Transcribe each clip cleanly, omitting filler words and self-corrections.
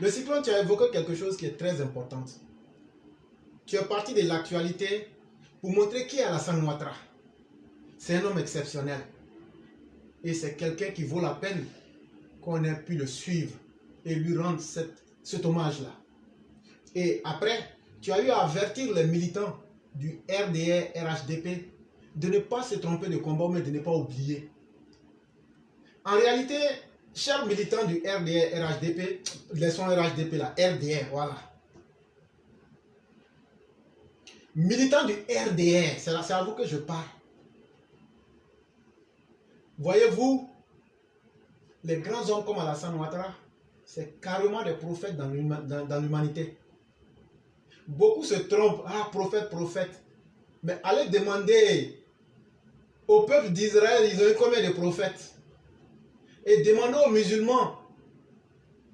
Le cyclone, tu as évoqué quelque chose qui est très important. Tu es parti de l'actualité pour montrer qui est Alassane Ouattara. C'est un homme exceptionnel. Et c'est quelqu'un qui vaut la peine qu'on ait pu le suivre et lui rendre cet hommage-là. Et après, tu as eu à avertir les militants du RDR, RHDP de ne pas se tromper de combat, mais de ne pas oublier. En réalité, chers militants du RDR, RHDP, laissons RHDP là, RDR, voilà. Militants du RDR, c'est à vous que je parle. Voyez-vous, les grands hommes comme Alassane Ouattara, c'est carrément des prophètes dans l'humanité. Beaucoup se trompent, ah prophète, prophète. Mais allez demander au peuple d'Israël, ils ont eu combien de prophètes? Et demandez aux musulmans,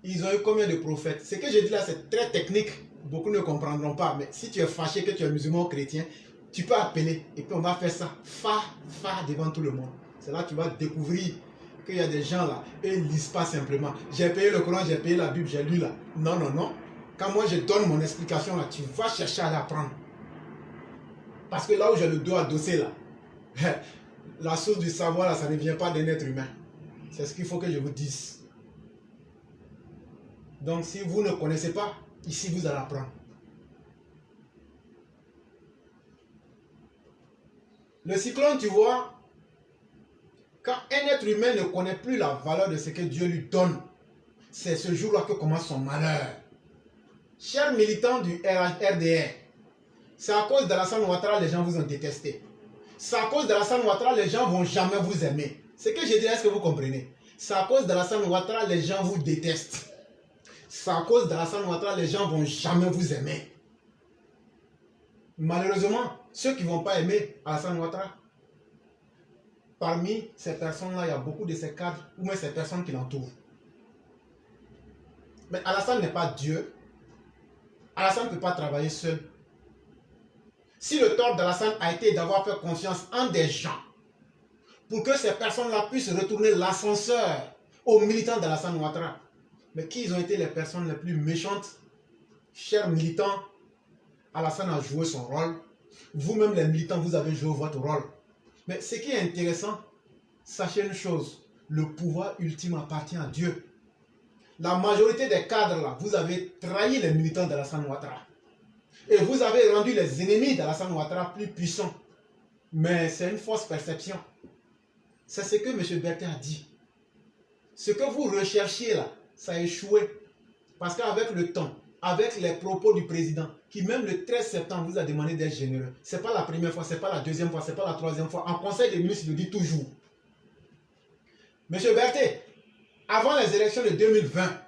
ils ont eu combien de prophètes? Ce que je dis là, c'est très technique. Beaucoup ne comprendront pas. Mais si tu es fâché que tu es musulman ou chrétien, tu peux appeler. Et puis on va faire ça, fa devant tout le monde. C'est là que tu vas découvrir qu'il y a des gens là, et ils ne lisent pas simplement. J'ai payé le Coran, j'ai payé la Bible, j'ai lu là. Non, non, non. Quand moi je donne mon explication là, tu vas chercher à l'apprendre. Parce que là où j'ai le dos adossé là, la source du savoir là, ça ne vient pas d'un être humain. C'est ce qu'il faut que je vous dise. Donc si vous ne connaissez pas, ici vous allez apprendre. Le cyclone, tu vois, quand un être humain ne connaît plus la valeur de ce que Dieu lui donne, c'est ce jour-là que commence son malheur. Chers militants du RDR, c'est à cause d'Alassane Ouattara les gens vous ont détesté. C'est à cause d'Alassane Ouattara les gens ne vont jamais vous aimer. Ce que je dis, est-ce que vous comprenez? C'est à cause d'Alassane Ouattara les gens vous détestent. C'est à cause d'Alassane Ouattara les gens ne vont jamais vous aimer. Malheureusement, ceux qui ne vont pas aimer Alassane Ouattara, parmi ces personnes-là, il y a beaucoup de ces cadres ou même ces personnes qui l'entourent. Mais Alassane n'est pas Dieu. Alassane ne peut pas travailler seul. Si le tort d'Alassane a été d'avoir fait confiance en des gens pour que ces personnes-là puissent retourner l'ascenseur aux militants d'Alassane Ouattara, mais qui ont été les personnes les plus méchantes? Chers militants, Alassane a joué son rôle. Vous-même les militants, vous avez joué votre rôle. Mais ce qui est intéressant, sachez une chose, le pouvoir ultime appartient à Dieu. La majorité des cadres là, vous avez trahi les militants d'Alassane Ouattara. Et vous avez rendu les ennemis d'Alassane Ouattara plus puissants. Mais c'est une fausse perception. C'est ce que M. Berthet a dit. Ce que vous recherchiez là, ça a échoué. Parce qu'avec le temps, avec les propos du président, qui même le 13 septembre vous a demandé d'être généreux. Ce n'est pas la première fois, ce n'est pas la deuxième fois, ce n'est pas la troisième fois. En conseil des ministres, il le dit toujours. M. Berthet, avant les élections de 2020,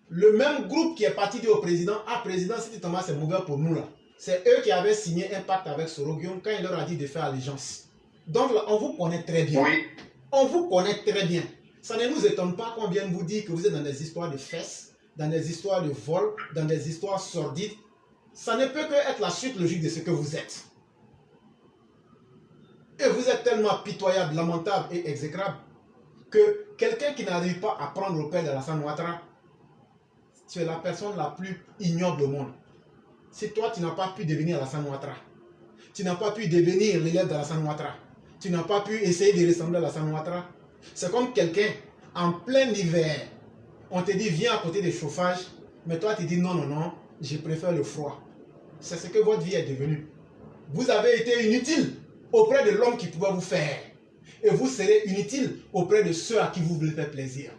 le même groupe qui est parti dire au président, ah président, si tu t'en vas, c'est mauvais pour nous là. C'est eux qui avaient signé un pacte avec Soroguion quand il leur a dit de faire allégeance. Donc là, on vous connaît très bien. Oui. On vous connaît très bien. Ça ne nous étonne pas qu'on vienne vous dire que vous êtes dans des histoires de fesses, dans des histoires de vol, dans des histoires sordides. Ça ne peut que être la suite logique de ce que vous êtes. Et vous êtes tellement pitoyable, lamentable et exécrable que quelqu'un qui n'arrive pas à prendre le père d'Alassane Ouattara, tu es la personne la plus ignoble au monde. Si toi, tu n'as pas pu devenir Alassane Ouattara, tu n'as pas pu devenir l'élève d'Alassane Ouattara, tu n'as pas pu essayer de ressembler à Alassane Ouattara, c'est comme quelqu'un en plein hiver, on te dit viens à côté des chauffages, mais toi tu dis non, non, non, je préfère le froid. C'est ce que votre vie est devenue. Vous avez été inutile auprès de l'homme qui pouvait vous faire. Et vous serez inutile auprès de ceux à qui vous voulez faire plaisir.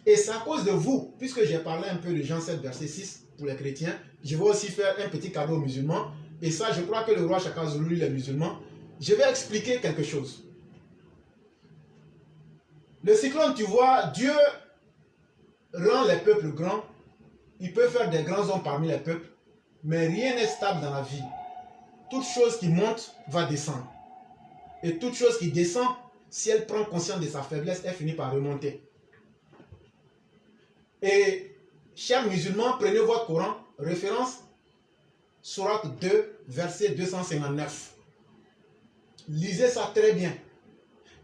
Et c'est à cause de vous, puisque j'ai parlé un peu de Jean 7, verset 6 pour les chrétiens, je vais aussi faire un petit cadeau aux musulmans. Et ça, je crois que le roi Chaka Zulu, les musulmans, je vais expliquer quelque chose. Le cyclone, tu vois, Dieu rend les peuples grands. Il peut faire des grands hommes parmi les peuples, mais rien n'est stable dans la vie. Toute chose qui monte va descendre. Et toute chose qui descend, si elle prend conscience de sa faiblesse, elle finit par remonter. Et, chers musulmans, prenez votre Coran, référence, Sourate 2, verset 259. Lisez ça très bien.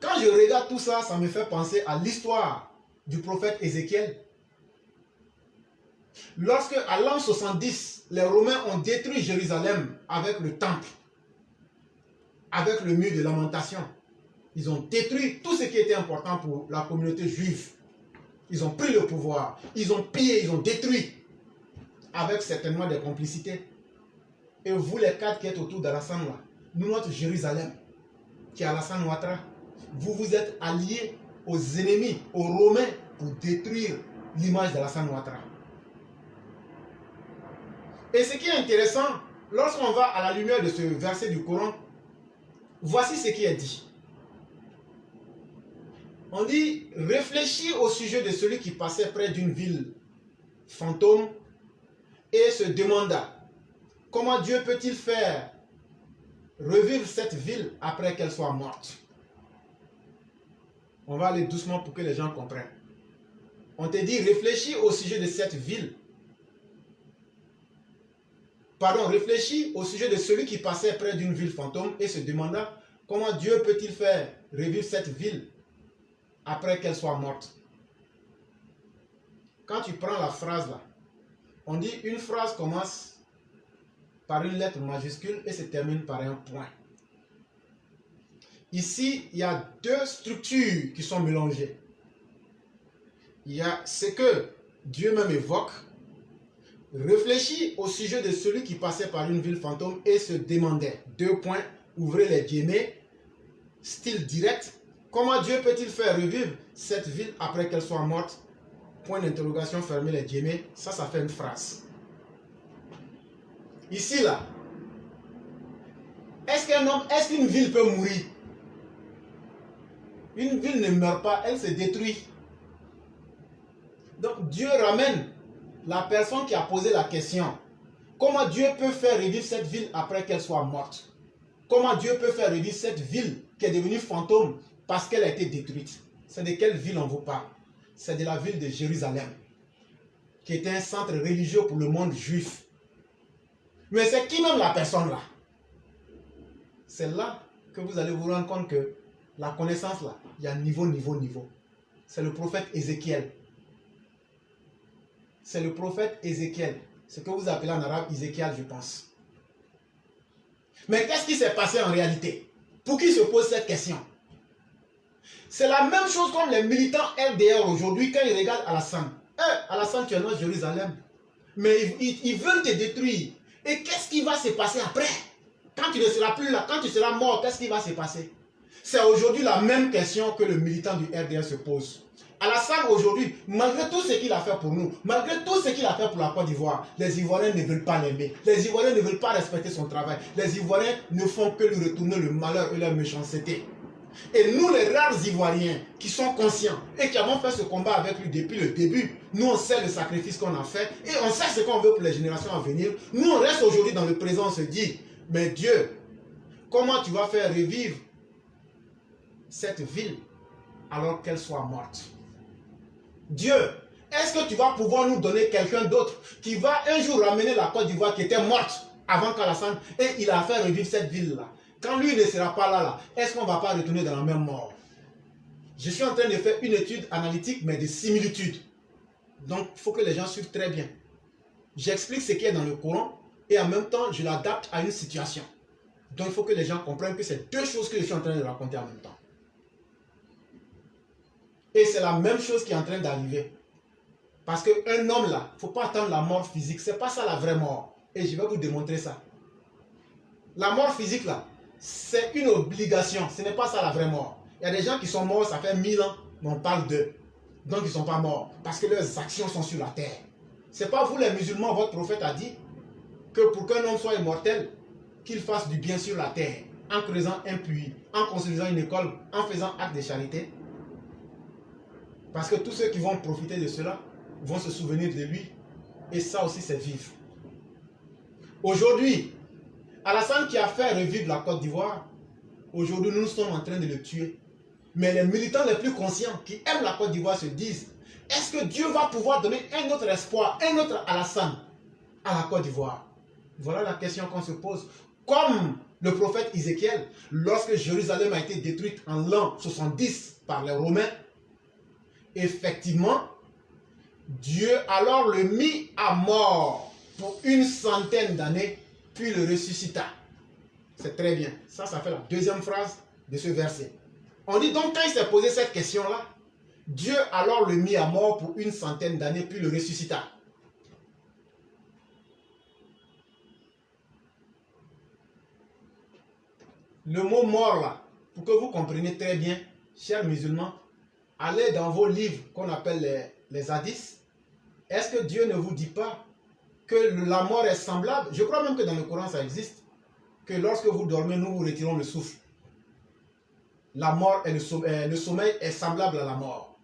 Quand je regarde tout ça, ça me fait penser à l'histoire du prophète Ézéchiel. Lorsque, à l'an 70, les Romains ont détruit Jérusalem avec le temple, avec le mur de lamentation, ils ont détruit tout ce qui était important pour la communauté juive. Ils ont pris le pouvoir, ils ont pillé, ils ont détruit, avec certainement des complicités. Et vous, les quatre qui êtes autour d'Alassane, là, nous, notre Jérusalem, qui est Alassane Ouattara, vous vous êtes alliés aux ennemis, aux Romains, pour détruire l'image d'Alassane Ouattara. Et ce qui est intéressant, lorsqu'on va à la lumière de ce verset du Coran, voici ce qui est dit. On dit, réfléchis au sujet de celui qui passait près d'une ville fantôme et se demanda, comment Dieu peut-il faire revivre cette ville après qu'elle soit morte? On va aller doucement pour que les gens comprennent. On te dit, réfléchis au sujet de cette ville. Pardon, réfléchis au sujet de celui qui passait près d'une ville fantôme et se demanda, comment Dieu peut-il faire revivre cette ville après qu'elle soit morte? Quand tu prends la phrase là, on dit une phrase commence par une lettre majuscule et se termine par un point. Ici, il y a deux structures qui sont mélangées. Il y a ce que Dieu même évoque. Réfléchis au sujet de celui qui passait par une ville fantôme et se demandait, deux points, ouvrez les guillemets, style direct, comment Dieu peut-il faire revivre cette ville après qu'elle soit morte? Point d'interrogation, fermez les guillemets, ça fait une phrase. Ici, là, est-ce qu'une ville peut mourir? Une ville ne meurt pas, elle se détruit. Donc Dieu ramène la personne qui a posé la question. Comment Dieu peut faire revivre cette ville après qu'elle soit morte? Comment Dieu peut faire revivre cette ville qui est devenue fantôme parce qu'elle a été détruite? C'est de quelle ville on vous parle? C'est de la ville de Jérusalem, qui était un centre religieux pour le monde juif. Mais c'est qui même la personne là? C'est là que vous allez vous rendre compte que la connaissance là, il y a niveau. C'est le prophète Ézéchiel. C'est le prophète Ézéchiel. Ce que vous appelez en arabe Ézéchiel, je pense. Mais qu'est-ce qui s'est passé en réalité? Pour qui se pose cette question? C'est la même chose comme les militants LDR aujourd'hui quand ils regardent Alassane. Alassane, tu es dans Jérusalem. Mais ils veulent te détruire. Et qu'est-ce qui va se passer après? Quand tu ne seras plus là, quand tu seras mort, qu'est-ce qui va se passer? C'est aujourd'hui la même question que le militant du RDR se pose. Alassane aujourd'hui, malgré tout ce qu'il a fait pour nous, malgré tout ce qu'il a fait pour la Côte d'Ivoire, les Ivoiriens ne veulent pas l'aimer. Les Ivoiriens ne veulent pas respecter son travail. Les Ivoiriens ne font que lui retourner le malheur et la méchanceté. Et nous, les rares Ivoiriens qui sont conscients et qui avons fait ce combat avec lui depuis le début, nous on sait le sacrifice qu'on a fait et on sait ce qu'on veut pour les générations à venir. Nous on reste aujourd'hui dans le présent, on se dit, mais Dieu, comment tu vas faire revivre cette ville alors qu'elle soit morte? Dieu, est-ce que tu vas pouvoir nous donner quelqu'un d'autre qui va un jour ramener la Côte d'Ivoire qui était morte avant qu'Alassane et il a fait revivre cette ville-là? Quand lui ne sera pas là, est-ce qu'on ne va pas retourner dans la même mort? Je suis en train de faire une étude analytique, mais de similitude. Donc, il faut que les gens suivent très bien. J'explique ce qui est dans le Coran et en même temps, je l'adapte à une situation. Donc, il faut que les gens comprennent que c'est deux choses que je suis en train de raconter en même temps. Et c'est la même chose qui est en train d'arriver. Parce qu'un homme là, il ne faut pas attendre la mort physique. Ce n'est pas ça la vraie mort. Et je vais vous démontrer ça. La mort physique là, c'est une obligation. Ce n'est pas ça la vraie mort. Il y a des gens qui sont morts, ça fait 1000 ans, mais on parle d'eux. Donc ils ne sont pas morts. Parce que leurs actions sont sur la terre. Ce n'est pas vous les musulmans, votre prophète a dit que pour qu'un homme soit immortel, qu'il fasse du bien sur la terre. En creusant un puits, en construisant une école, en faisant acte de charité. Parce que tous ceux qui vont profiter de cela vont se souvenir de lui. Et ça aussi, c'est vivre. Aujourd'hui, Alassane qui a fait revivre la Côte d'Ivoire, aujourd'hui, nous sommes en train de le tuer. Mais les militants les plus conscients qui aiment la Côte d'Ivoire se disent, est-ce que Dieu va pouvoir donner un autre espoir, un autre Alassane à la Côte d'Ivoire? Voilà la question qu'on se pose. Comme le prophète Ézéchiel, lorsque Jérusalem a été détruite en l'an 70 par les Romains, effectivement, Dieu alors le mit à mort pour 100 d'années, puis le ressuscita. C'est très bien. Ça fait la deuxième phrase de ce verset. On dit donc, quand il s'est posé cette question-là, Dieu alors le mit à mort pour 100 d'années, puis le ressuscita. Le mot mort là, pour que vous compreniez très bien, chers musulmans, allez dans vos livres qu'on appelle les hadiths. Est-ce que Dieu ne vous dit pas que la mort est semblable? Je crois même que dans le Coran ça existe. Que lorsque vous dormez, nous vous retirons le souffle. La mort et le sommeil est semblable à la mort.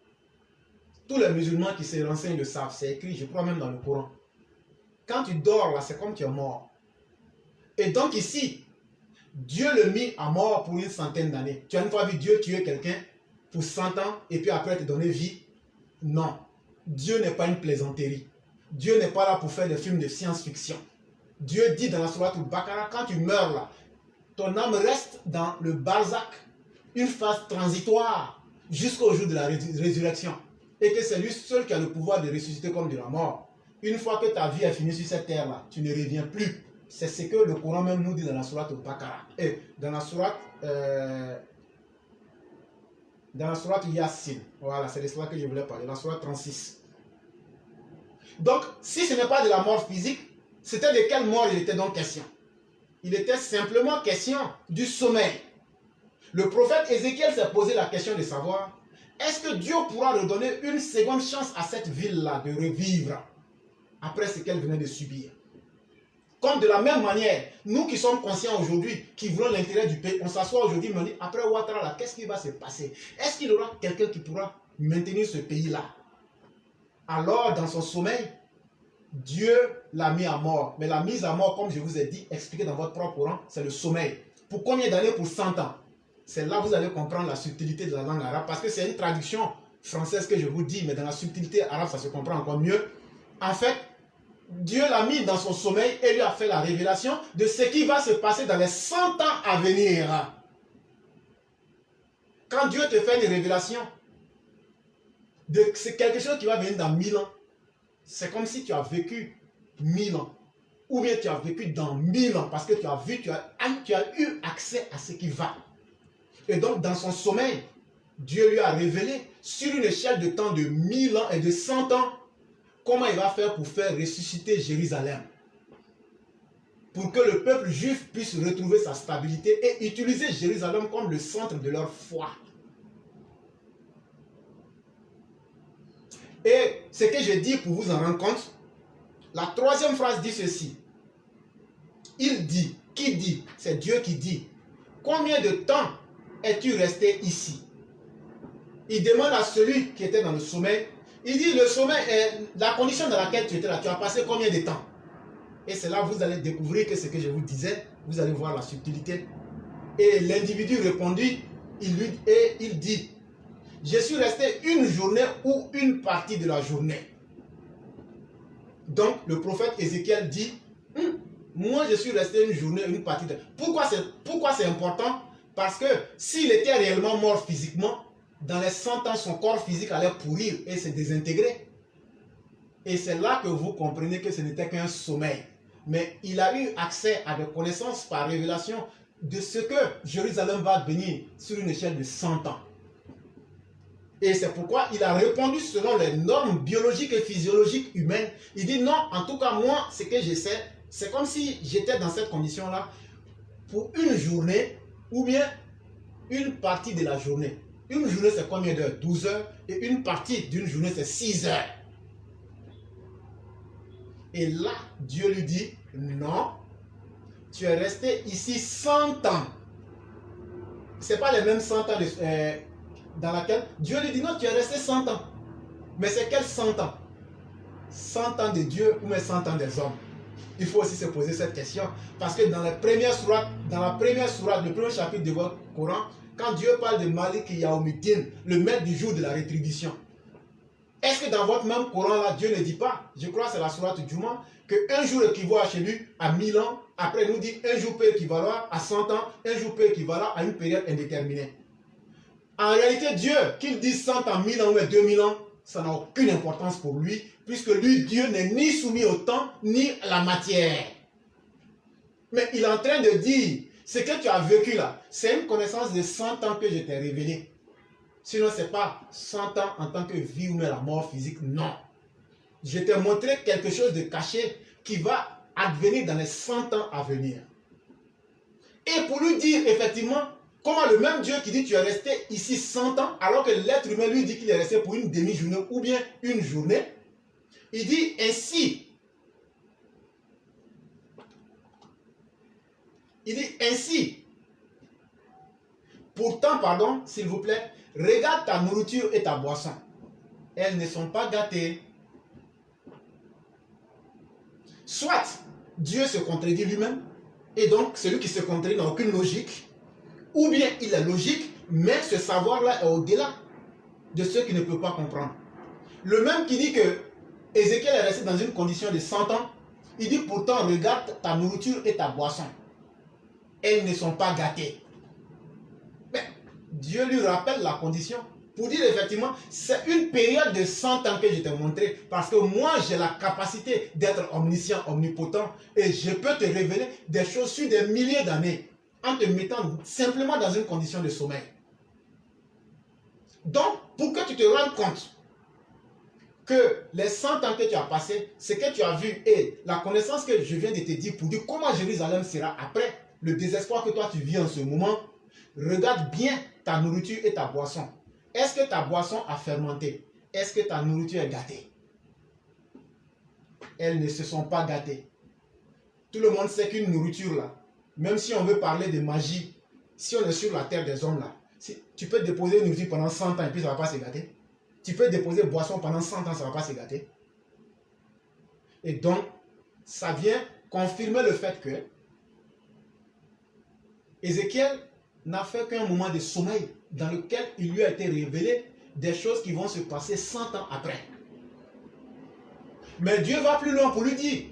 Tous les musulmans qui se renseignent le savent. C'est écrit, je crois même dans le Coran. Quand tu dors là, c'est comme tu es mort. Et donc ici, Dieu le mit à mort pour 100 d'années. Tu as une fois vu Dieu tuer quelqu'un pour 100 ans et puis après te donner vie? Non. Dieu n'est pas une plaisanterie. Dieu n'est pas là pour faire des films de science-fiction. Dieu dit dans la sourate Al-Baqarah, quand tu meurs là, ton âme reste dans le barzakh, une phase transitoire jusqu'au jour de la résurrection. Et que c'est lui seul qui a le pouvoir de ressusciter comme de la mort. Une fois que ta vie est finie sur cette terre là, tu ne reviens plus. C'est ce que le Coran même nous dit dans la sourate Al-Baqarah. Et dans la sourate Yasin. Voilà, c'est de cela que je voulais parler. La sourate 36. Donc, si ce n'est pas de la mort physique, c'était de quelle mort il était donc question? Il était simplement question du sommeil. Le prophète Ézéchiel s'est posé la question de savoir, est-ce que Dieu pourra redonner une seconde chance à cette ville-là de revivre après ce qu'elle venait de subir? Comme de la même manière, nous qui sommes conscients aujourd'hui, qui voulons l'intérêt du pays, on s'assoit aujourd'hui et on dit, après Ouattara, là, qu'est-ce qui va se passer? Est-ce qu'il y aura quelqu'un qui pourra maintenir ce pays-là? Alors, dans son sommeil, Dieu l'a mis à mort. Mais la mise à mort, comme je vous ai dit, expliqué dans votre propre Coran, c'est le sommeil. Pour combien d'années? Pour 100 ans. C'est là que vous allez comprendre la subtilité de la langue arabe, parce que c'est une traduction française que je vous dis, mais dans la subtilité arabe, ça se comprend encore mieux. En fait, Dieu l'a mis dans son sommeil et lui a fait la révélation de ce qui va se passer dans les 100 ans à venir. Quand Dieu te fait une révélation de c'est quelque chose qui va venir dans 1000 ans, c'est comme si tu as vécu 1000 ans. Ou bien tu as vécu dans 1000 ans parce que tu as vu, tu as eu accès à ce qui va. Et donc dans son sommeil, Dieu lui a révélé sur une échelle de temps de 1000 ans et de 100 ans, comment il va faire pour faire ressusciter Jérusalem. Pour que le peuple juif puisse retrouver sa stabilité et utiliser Jérusalem comme le centre de leur foi. Et ce que je dis pour vous en rendre compte, la troisième phrase dit ceci. Il dit, qui dit? C'est Dieu qui dit. Combien de temps es-tu resté ici? Il demande à celui qui était dans le sommeil. Il dit, le sommeil est la condition dans laquelle tu étais là. Tu as passé combien de temps? Et c'est là que vous allez découvrir que ce que je vous disais, vous allez voir la subtilité. Et l'individu répondit, il dit, je suis resté une journée ou une partie de la journée. Donc le prophète Ézéchiel dit, moi je suis resté une journée, une partie de... Pourquoi c'est important? Parce que s'il était réellement mort physiquement, dans les 100 ans, son corps physique allait pourrir et se désintégrer. Et c'est là que vous comprenez que ce n'était qu'un sommeil. Mais il a eu accès à des connaissances par révélation de ce que Jérusalem va devenir sur une échelle de 100 ans. Et c'est pourquoi il a répondu selon les normes biologiques et physiologiques humaines. Il dit non, en tout cas moi, ce que je sais, c'est comme si j'étais dans cette condition-là pour une journée ou bien une partie de la journée. Une journée, c'est combien d'heures? 12 heures. Et une partie d'une journée, c'est 6 heures. Et là, Dieu lui dit, non, tu es resté ici 100 ans. Ce n'est pas les mêmes 100 ans dans laquelle Dieu lui dit, non, tu es resté 100 ans. Mais c'est quel 100 ans? 100 ans de Dieu ou mais 100 ans des hommes? Il faut aussi se poser cette question. Parce que dans la première sourate, le premier chapitre de votre Coran, quand Dieu parle de Malik Yaoumiddin, le maître du jour de la rétribution, est-ce que dans votre même Coran là, Dieu ne dit pas, je crois que c'est la sourate Juma, qu'un jour équivaut chez lui à 1000 ans, après il nous dit un jour peut équivaloir à 100 ans, un jour peut équivaloir à une période indéterminée. En réalité, Dieu, qu'il dise 100 ans, 1000 ans ou 2000 ans, ça n'a aucune importance pour lui, puisque lui, Dieu n'est ni soumis au temps, ni à la matière. Mais il est en train de dire, ce que tu as vécu là, c'est une connaissance de 100 ans que je t'ai révélé. Sinon, ce n'est pas 100 ans en tant que vie ou même la mort physique, non. Je t'ai montré quelque chose de caché qui va advenir dans les 100 ans à venir. Et pour lui dire effectivement, comment le même Dieu qui dit tu es resté ici 100 ans, alors que l'être humain lui dit qu'il est resté pour une demi-journée ou bien une journée, il dit ainsi. Il dit ainsi. Pourtant, pardon, s'il vous plaît, regarde ta nourriture et ta boisson. Elles ne sont pas gâtées. Soit Dieu se contredit lui-même, et donc celui qui se contredit n'a aucune logique, ou bien il est logique, mais ce savoir-là est au-delà de ceux qui ne peuvent pas comprendre. Le même qui dit que Ézéchiel est resté dans une condition de 100 ans, il dit pourtant regarde ta nourriture et ta boisson. Elles ne sont pas gâtées. Mais Dieu lui rappelle la condition pour dire effectivement, c'est une période de 100 ans que je t'ai montré, parce que moi j'ai la capacité d'être omniscient, omnipotent, et je peux te révéler des choses sur des milliers d'années, en te mettant simplement dans une condition de sommeil. Donc, pour que tu te rendes compte que les 100 ans que tu as passés, ce que tu as vu et la connaissance que je viens de te dire pour dire comment Jérusalem sera après le désespoir que toi tu vis en ce moment, regarde bien ta nourriture et ta boisson. Est-ce que ta boisson a fermenté? Est-ce que ta nourriture est gâtée? Elles ne se sont pas gâtées. Tout le monde sait qu'une nourriture là, même si on veut parler de magie, si on est sur la terre des hommes là, tu peux déposer une nourriture pendant 100 ans et puis ça ne va pas se gâter. Tu peux déposer boisson pendant 100 ans, ça ne va pas se gâter. Et donc, ça vient confirmer le fait que Ézéchiel n'a fait qu'un moment de sommeil dans lequel il lui a été révélé des choses qui vont se passer 100 ans après. Mais Dieu va plus loin pour lui dire,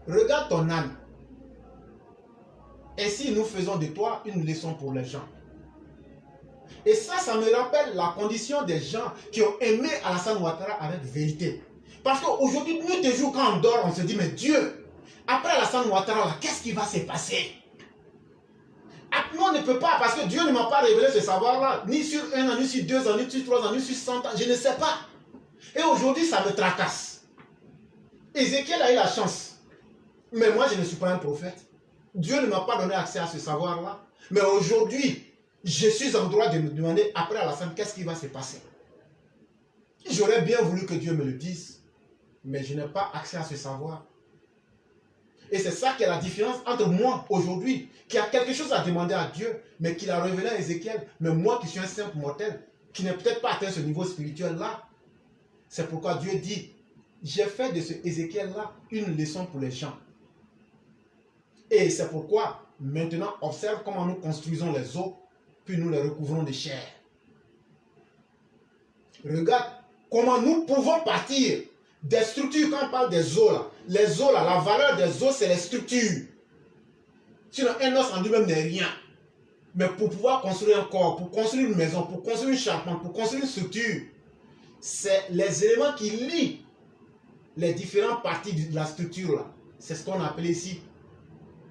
regarde ton âme. Ainsi nous faisons de toi une leçon pour les gens. Et ça me rappelle la condition des gens qui ont aimé Alassane Ouattara avec vérité. Parce qu'aujourd'hui, nous toujours quand on dort, on se dit, mais Dieu, après Alassane Ouattara, qu'est-ce qui va se passer? Nous, on ne peut pas, parce que Dieu ne m'a pas révélé ce savoir-là, ni sur 1 an, ni sur 2 ans, ni sur 3 ans, ni sur 100 ans, je ne sais pas. Et aujourd'hui, ça me tracasse. Ézéchiel a eu la chance. Mais moi, je ne suis pas un prophète. Dieu ne m'a pas donné accès à ce savoir-là. Mais aujourd'hui, je suis en droit de me demander, après Alassane, qu'est-ce qui va se passer? J'aurais bien voulu que Dieu me le dise, mais je n'ai pas accès à ce savoir. Et c'est ça qui est la différence entre moi aujourd'hui, qui a quelque chose à demander à Dieu, mais qui l'a révélé à Ézéchiel, mais moi qui suis un simple mortel, qui n'ai peut-être pas atteint ce niveau spirituel-là. C'est pourquoi Dieu dit, j'ai fait de ce Ézéchiel-là une leçon pour les gens. Et c'est pourquoi, maintenant, observe comment nous construisons les eaux, puis nous les recouvrons de chair. Regarde comment nous pouvons partir des structures. Quand on parle des eaux là, les eaux là, la valeur des eaux c'est les structures. Sinon un os en lui-même n'est rien. Mais pour pouvoir construire un corps, pour construire une maison, pour construire une charpente, pour construire une structure, c'est les éléments qui lient les différentes parties de la structure là. C'est ce qu'on appelle ici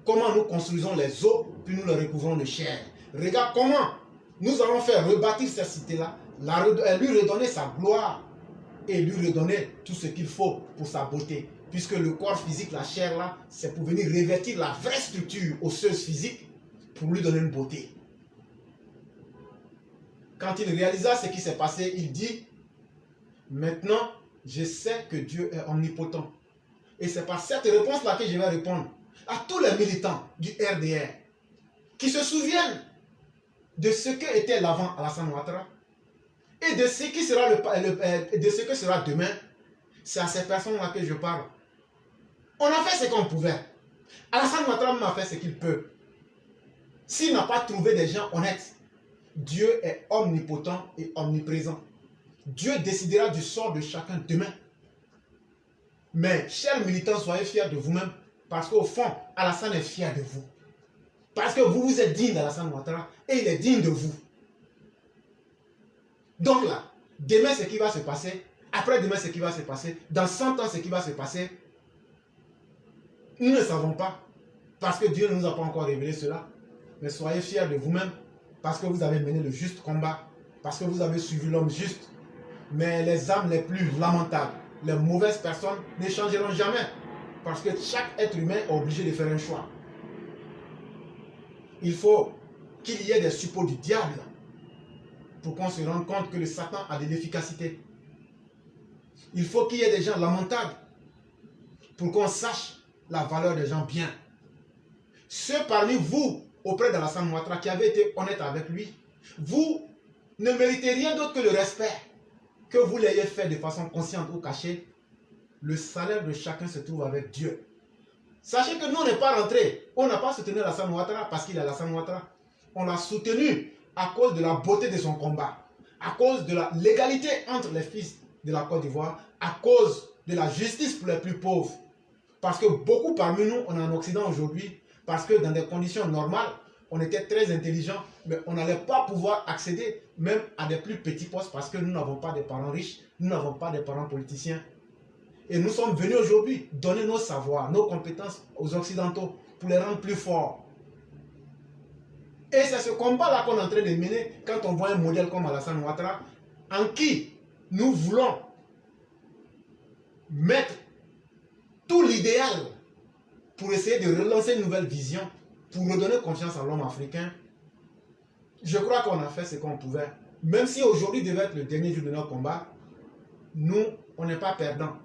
comment nous construisons les eaux, puis nous les recouvrons de chair. Regarde comment nous allons faire rebâtir cette cité-là, lui redonner sa gloire et lui redonner tout ce qu'il faut pour sa beauté. Puisque le corps physique, la chair là, c'est pour venir revêtir la vraie structure osseuse physique pour lui donner une beauté. Quand il réalisa ce qui s'est passé, il dit, maintenant, je sais que Dieu est omnipotent. Et c'est par cette réponse-là que je vais répondre à tous les militants du RDR qui se souviennent de ce qu'était l'avant Alassane Ouattara et de ce qui sera de ce que sera demain. C'est à ces personnes-là que je parle. On a fait ce qu'on pouvait. Alassane Ouattara m'a fait ce qu'il peut. S'il n'a pas trouvé des gens honnêtes, Dieu est omnipotent et omniprésent. Dieu décidera du sort de chacun demain. Mais, chers militants, soyez fiers de vous-même, parce qu'au fond, Alassane est fier de vous. Parce que vous, vous êtes digne d'Alassane Ouattara et il est digne de vous. Donc là, Demain, ce qui va se passer. Après-demain, ce qui va se passer. Dans 100 ans, ce qui va se passer. Nous ne savons pas. Parce que Dieu ne nous a pas encore révélé cela. Mais soyez fiers de vous-même. Parce que vous avez mené le juste combat. Parce que vous avez suivi l'homme juste. Mais les âmes les plus lamentables, les mauvaises personnes ne changeront jamais. Parce que chaque être humain est obligé de faire un choix. Il faut qu'il y ait des suppôts du diable pour qu'on se rende compte que le Satan a de l'efficacité. Il faut qu'il y ait des gens lamentables pour qu'on sache la valeur des gens bien. Ceux parmi vous, auprès d'Alassane Ouattara, qui avaient été honnêtes avec lui, vous ne méritez rien d'autre que le respect. Que vous l'ayez fait de façon consciente ou cachée, le salaire de chacun se trouve avec Dieu. Sachez que nous, on n'est pas rentrés. On n'a pas soutenu Alassane Ouattara parce qu'il est Alassane Ouattara. On l'a soutenu à cause de la beauté de son combat, à cause de la légalité entre les fils de la Côte d'Ivoire, à cause de la justice pour les plus pauvres. Parce que beaucoup parmi nous, on est en Occident aujourd'hui, parce que dans des conditions normales, on était très intelligents, mais on n'allait pas pouvoir accéder même à des plus petits postes parce que nous n'avons pas de parents riches, nous n'avons pas de parents politiciens. Et nous sommes venus aujourd'hui donner nos savoirs, nos compétences aux Occidentaux pour les rendre plus forts. Et c'est ce combat-là qu'on est en train de mener quand on voit un modèle comme Alassane Ouattara, en qui nous voulons mettre tout l'idéal pour essayer de relancer une nouvelle vision, pour redonner confiance à l'homme africain. Je crois qu'on a fait ce qu'on pouvait. Même si aujourd'hui devait être le dernier jour de notre combat, nous, on n'est pas perdants.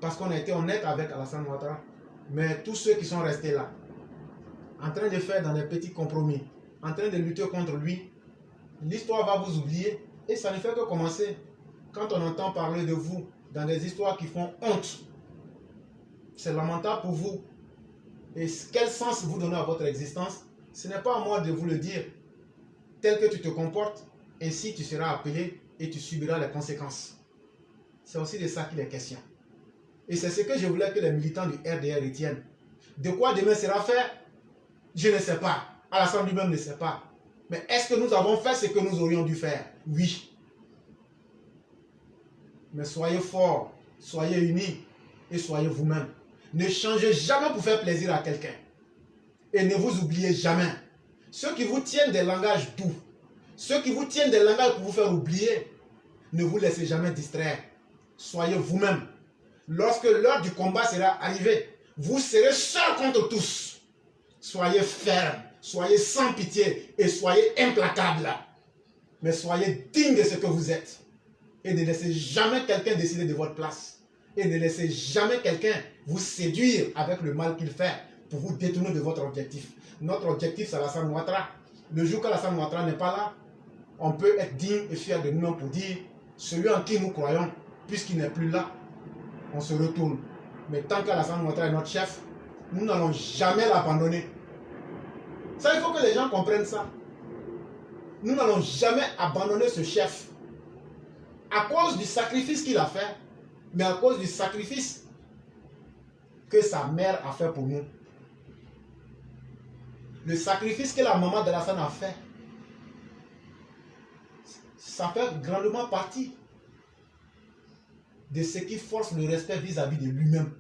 Parce qu'on a été honnête avec Alassane Ouattara. Mais tous ceux qui sont restés là, en train de faire dans des petits compromis, en train de lutter contre lui, l'histoire va vous oublier. Et ça ne fait que commencer. Quand on entend parler de vous dans des histoires qui font honte, c'est lamentable pour vous. Et quel sens vous donnez à votre existence? Ce n'est pas à moi de vous le dire. Tel que tu te comportes, ainsi tu seras appelé et tu subiras les conséquences. C'est aussi de ça qu'il est question. Et c'est ce que je voulais que les militants du RDR retiennent. De quoi demain sera fait? Je ne sais pas. Alassane lui-même ne sait pas. Mais est-ce que nous avons fait ce que nous aurions dû faire? Oui. Mais soyez forts, soyez unis et soyez vous-même. Ne changez jamais pour faire plaisir à quelqu'un. Et ne vous oubliez jamais. Ceux qui vous tiennent des langages doux, ceux qui vous tiennent des langages pour vous faire oublier, ne vous laissez jamais distraire. Soyez vous-même. Lorsque l'heure du combat sera arrivée, vous serez seuls contre tous. Soyez fermes, soyez sans pitié et soyez implacables. Mais soyez dignes de ce que vous êtes. Et ne laissez jamais quelqu'un décider de votre place. Et ne laissez jamais quelqu'un vous séduire avec le mal qu'il fait pour vous détourner de votre objectif. Notre objectif, c'est Alassane Ouattara. Le jour qu'Alassane Ouattara n'est pas là, on peut être digne et fier de nous pour dire celui en qui nous croyons, puisqu'il n'est plus là, on se retourne. Mais tant qu'Alassane Ouattara est notre chef, nous n'allons jamais l'abandonner. Ça, il faut que les gens comprennent ça. Nous n'allons jamais abandonner ce chef. À cause du sacrifice qu'il a fait, mais à cause du sacrifice que sa mère a fait pour nous. Le sacrifice que la maman d'Alassane a fait, ça fait grandement partie de ce qui force le respect vis-à-vis de lui-même.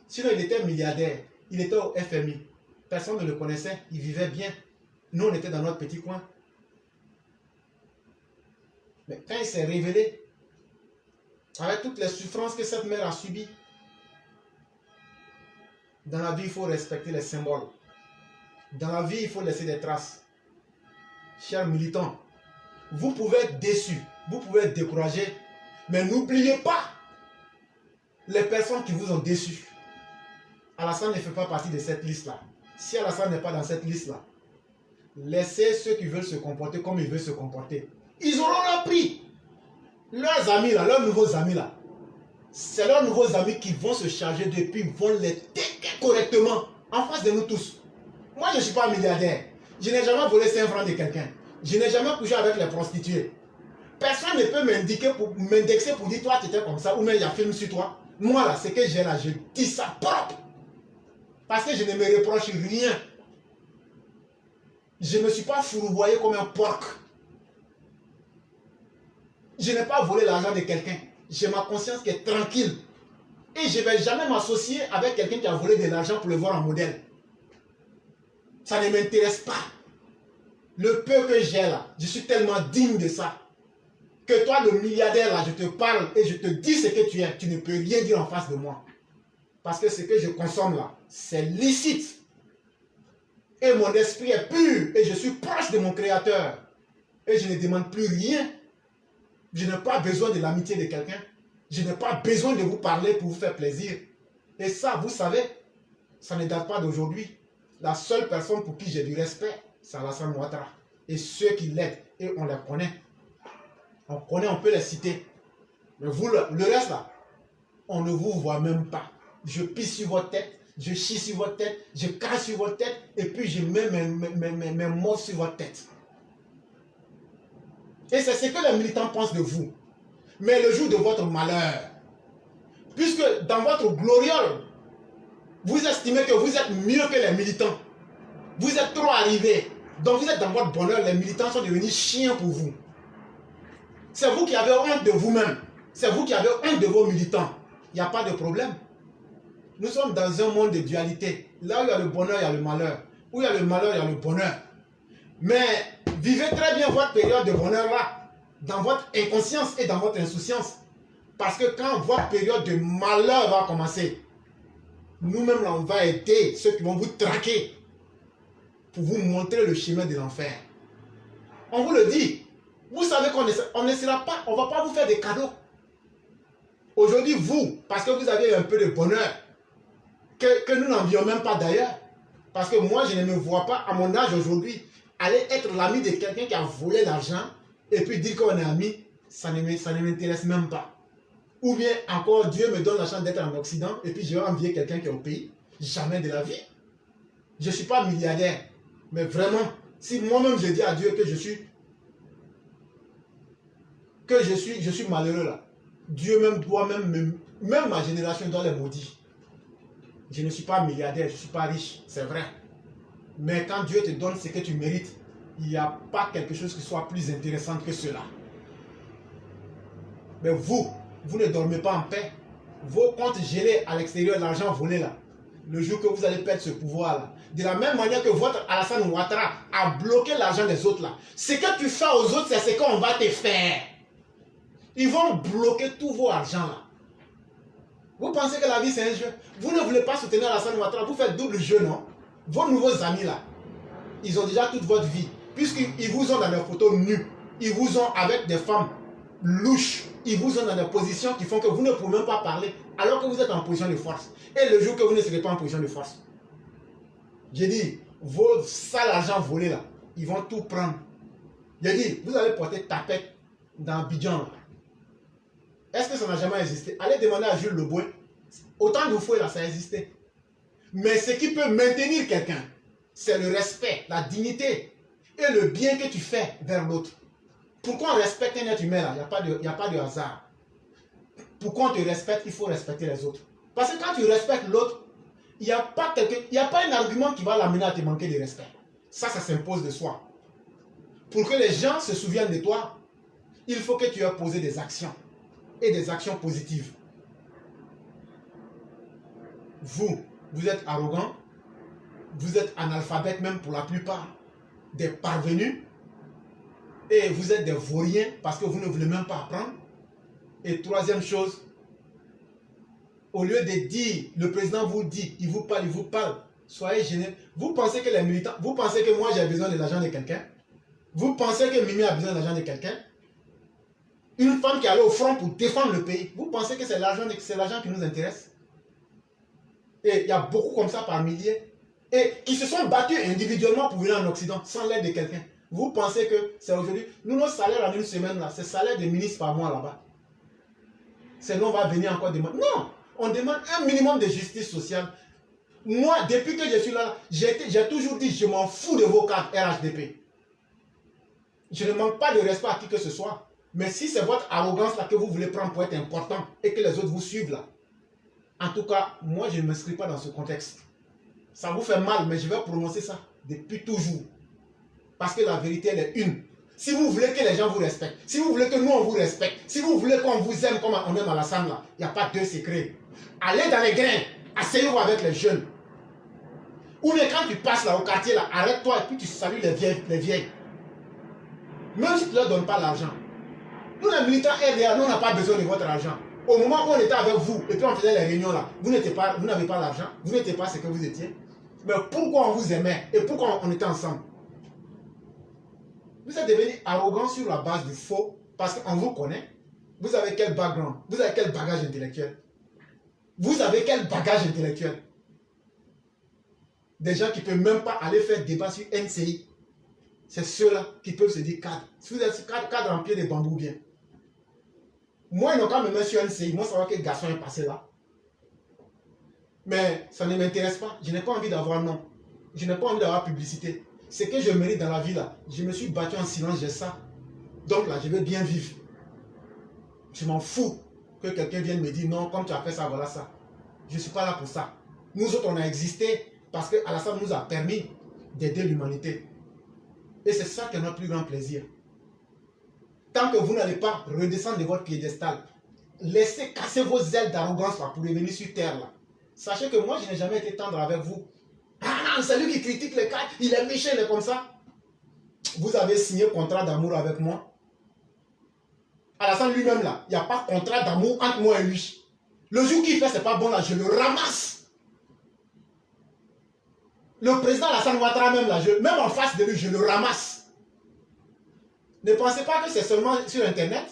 Sinon, il était milliardaire, il était au FMI. Personne ne le connaissait, il vivait bien. Nous, on était dans notre petit coin. Mais quand il s'est révélé, avec toutes les souffrances que cette mère a subies, dans la vie, il faut respecter les symboles. Dans la vie, il faut laisser des traces. Chers militants, vous pouvez être déçus, vous pouvez être découragés, mais n'oubliez pas les personnes qui vous ont déçus. Alassane ne fait pas partie de cette liste-là. Si Alassane n'est pas dans cette liste-là, laissez ceux qui veulent se comporter comme ils veulent se comporter. Ils auront leur prix. Leurs amis là, leurs nouveaux amis là, c'est leurs nouveaux amis qui vont se charger d'eux et puis vont les taquer correctement en face de nous tous. Moi, je ne suis pas milliardaire. Je n'ai jamais volé 5 francs de quelqu'un. Je n'ai jamais couché avec les prostituées. Personne ne peut m'indexer pour dire toi tu étais comme ça ou même il y a un film sur toi. Moi là, ce que j'ai là, je dis ça propre. Parce que je ne me reproche rien. Je ne me suis pas fourvoyé comme un porc. Je n'ai pas volé l'argent de quelqu'un. J'ai ma conscience qui est tranquille. Et je ne vais jamais m'associer avec quelqu'un qui a volé de l'argent pour le voir en modèle. Ça ne m'intéresse pas. Le peu que j'ai là, je suis tellement digne de ça. Que toi, le milliardaire là, je te parle et je te dis ce que tu es. Tu ne peux rien dire en face de moi. Parce que ce que je consomme là, c'est licite. Et mon esprit est pur. Et je suis proche de mon Créateur. Et je ne demande plus rien. Je n'ai pas besoin de l'amitié de quelqu'un. Je n'ai pas besoin de vous parler pour vous faire plaisir. Et ça, vous savez, ça ne date pas d'aujourd'hui. La seule personne pour qui j'ai du respect, c'est Alassane Ouattara. Et ceux qui l'aident, et on les connaît. On connaît, on peut les citer. Mais vous, le reste là, on ne vous voit même pas. Je pisse sur votre tête, je chie sur votre tête, je casse sur votre tête, et puis je mets mes mots sur votre tête. Et c'est ce que les militants pensent de vous. Mais le jour de votre malheur, puisque dans votre gloriole, vous estimez que vous êtes mieux que les militants. Vous êtes trop arrivés. Donc vous êtes dans votre bonheur, les militants sont devenus chiens pour vous. C'est vous qui avez honte de vous-même. C'est vous qui avez honte de vos militants. Il n'y a pas de problème. Nous sommes dans un monde de dualité. Là où il y a le bonheur, il y a le malheur. Où il y a le malheur, il y a le bonheur. Mais vivez très bien votre période de bonheur là, dans votre inconscience et dans votre insouciance. Parce que quand votre période de malheur va commencer, nous-mêmes là, on va aider ceux qui vont vous traquer pour vous montrer le chemin de l'enfer. On vous le dit. Vous savez qu'on ne sera pas, on ne va pas vous faire des cadeaux. Aujourd'hui, vous, parce que vous avez un peu de bonheur, que nous n'envions même pas d'ailleurs. Parce que moi, je ne me vois pas, à mon âge aujourd'hui, aller être l'ami de quelqu'un qui a volé l'argent et puis dire qu'on est amis, ça ne m'intéresse même pas. Ou bien encore, Dieu me donne la chance d'être en Occident et puis je vais envier quelqu'un qui est au pays. Jamais de la vie. Je ne suis pas milliardaire. Mais vraiment, si moi-même je dis à Dieu que je suis malheureux là, Dieu même doit, même ma génération doit les maudire. Je ne suis pas milliardaire, je ne suis pas riche, c'est vrai. Mais quand Dieu te donne ce que tu mérites, il n'y a pas quelque chose qui soit plus intéressant que cela. Mais vous ne dormez pas en paix. Vos comptes gelés à l'extérieur, l'argent volé là, le jour que vous allez perdre ce pouvoir là, de la même manière que votre Alassane Ouattara a bloqué l'argent des autres là, ce que tu fais aux autres, c'est ce qu'on va te faire. Ils vont bloquer tous vos argents là. Vous pensez que la vie c'est un jeu? Vous ne voulez pas soutenir Alassane Ouattara, vous faites double jeu, non? Vos nouveaux amis là, ils ont déjà toute votre vie. Puisqu'ils vous ont dans des photos nues, ils vous ont avec des femmes louches, ils vous ont dans des positions qui font que vous ne pouvez même pas parler alors que vous êtes en position de force. Et le jour que vous ne serez pas en position de force, j'ai dit, vos sales argent volés là, ils vont tout prendre. J'ai dit, vous allez porter tapette dans Abidjan. Est-ce que ça n'a jamais existé? Allez demander à Jules Leboué. Autant de fois là, ça a existé. Mais ce qui peut maintenir quelqu'un, c'est le respect, la dignité et le bien que tu fais vers l'autre. Pourquoi on respecte un être humain là? Il n'y a pas de hasard. Pourquoi on te respecte? Il faut respecter les autres. Parce que quand tu respectes l'autre, il n'y a pas un argument qui va l'amener à te manquer de respect. Ça s'impose de soi. Pour que les gens se souviennent de toi, il faut que tu aies posé des actions. Et des actions positives. Vous êtes arrogant, vous êtes analphabète même pour la plupart, des parvenus, et vous êtes des vauriens parce que vous ne voulez même pas apprendre. Et troisième chose, au lieu de dire, le président vous dit, il vous parle, soyez gênés. Vous pensez que les militants, vous pensez que moi j'ai besoin de l'argent de quelqu'un? Vous pensez que Mimi a besoin de l'argent de quelqu'un? Une femme qui est allée au front pour défendre le pays, vous pensez que c'est l'argent qui nous intéresse? Et il y a beaucoup comme ça par milliers. Et qui se sont battus individuellement pour venir en Occident, sans l'aide de quelqu'un. Vous pensez que c'est aujourd'hui? Nous, nos salaires en une semaine, là, c'est le salaire des ministres par mois là-bas. C'est nous, on va venir encore demander. Non! On demande un minimum de justice sociale. Moi, depuis que je suis là, j'ai toujours dit, je m'en fous de vos cartes RHDP. Je ne manque pas de respect à qui que ce soit. Mais si c'est votre arrogance là que vous voulez prendre pour être important et que les autres vous suivent là, en tout cas, moi je ne m'inscris pas dans ce contexte. Ça vous fait mal, mais je vais prononcer ça depuis toujours. Parce que la vérité elle est une. Si vous voulez que les gens vous respectent, si vous voulez que nous on vous respecte, si vous voulez qu'on vous aime comme on aime Alassane là, il n'y a pas deux secrets. Allez dans les grains, asseyez-vous avec les jeunes. Ou bien quand tu passes là au quartier là, arrête-toi et puis tu salues les vieilles. Même si tu ne leur donnes pas l'argent. Nous les militants RDA, nous on n'a pas besoin de votre argent. Au moment où on était avec vous et puis on faisait les réunions là, vous n'avez pas l'argent, vous n'étiez pas ce que vous étiez. Mais pourquoi on vous aimait et pourquoi on était ensemble? Vous êtes devenu arrogant sur la base du faux parce qu'on vous connaît. Vous avez quel background? Vous avez quel bagage intellectuel? Vous avez quel bagage intellectuel? Des gens qui ne peuvent même pas aller faire débat sur NCI. C'est ceux-là qui peuvent se dire cadre. Si vous êtes cadre en pied de bambou bien. Moi, ils n'ont qu'à me mettre sur NCI. Moi, savoir quel garçon est passé là. Mais ça ne m'intéresse pas. Je n'ai pas envie d'avoir nom. Je n'ai pas envie d'avoir publicité. Ce que je mérite dans la vie là, je me suis battu en silence, j'ai ça. Donc là, je veux bien vivre. Je m'en fous que quelqu'un vienne me dire non, comme tu as fait ça, voilà ça. Je ne suis pas là pour ça. Nous autres, on a existé parce que Alassane nous a permis d'aider l'humanité. Et c'est ça qui est notre plus grand plaisir. Tant que vous n'allez pas redescendre de votre piédestal, laissez casser vos ailes d'arrogance pour revenir sur terre là. Sachez que moi, je n'ai jamais été tendre avec vous. Ah, c'est lui qui critique les cadres, il est méchant, il est comme ça. Vous avez signé contrat d'amour avec moi. Alassane lui-même là, il n'y a pas contrat d'amour entre moi et lui. Le jour qu'il fait, c'est pas bon là, je le ramasse. Le président Alassane Ouattara même là, même en face de lui, je le ramasse. Ne pensez pas que c'est seulement sur Internet.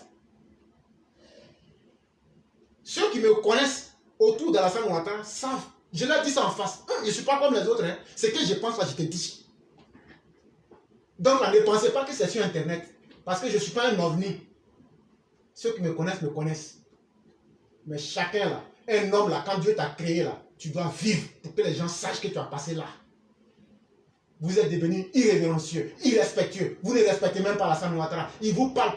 Ceux qui me connaissent autour d'Alassane Ouattara savent. Je leur dis ça en face. Je ne suis pas comme les autres. Hein. Ce que je pense, là, je te dis. Donc là, ne pensez pas que c'est sur Internet. Parce que je ne suis pas un ovni. Ceux qui me connaissent. Mais chacun là, un homme là, quand Dieu t'a créé là, tu dois vivre pour que les gens sachent que tu as passé là. Vous êtes devenus irrévérencieux, irrespectueux. Vous ne respectez même pas Alassane Ouattara. Il vous parle.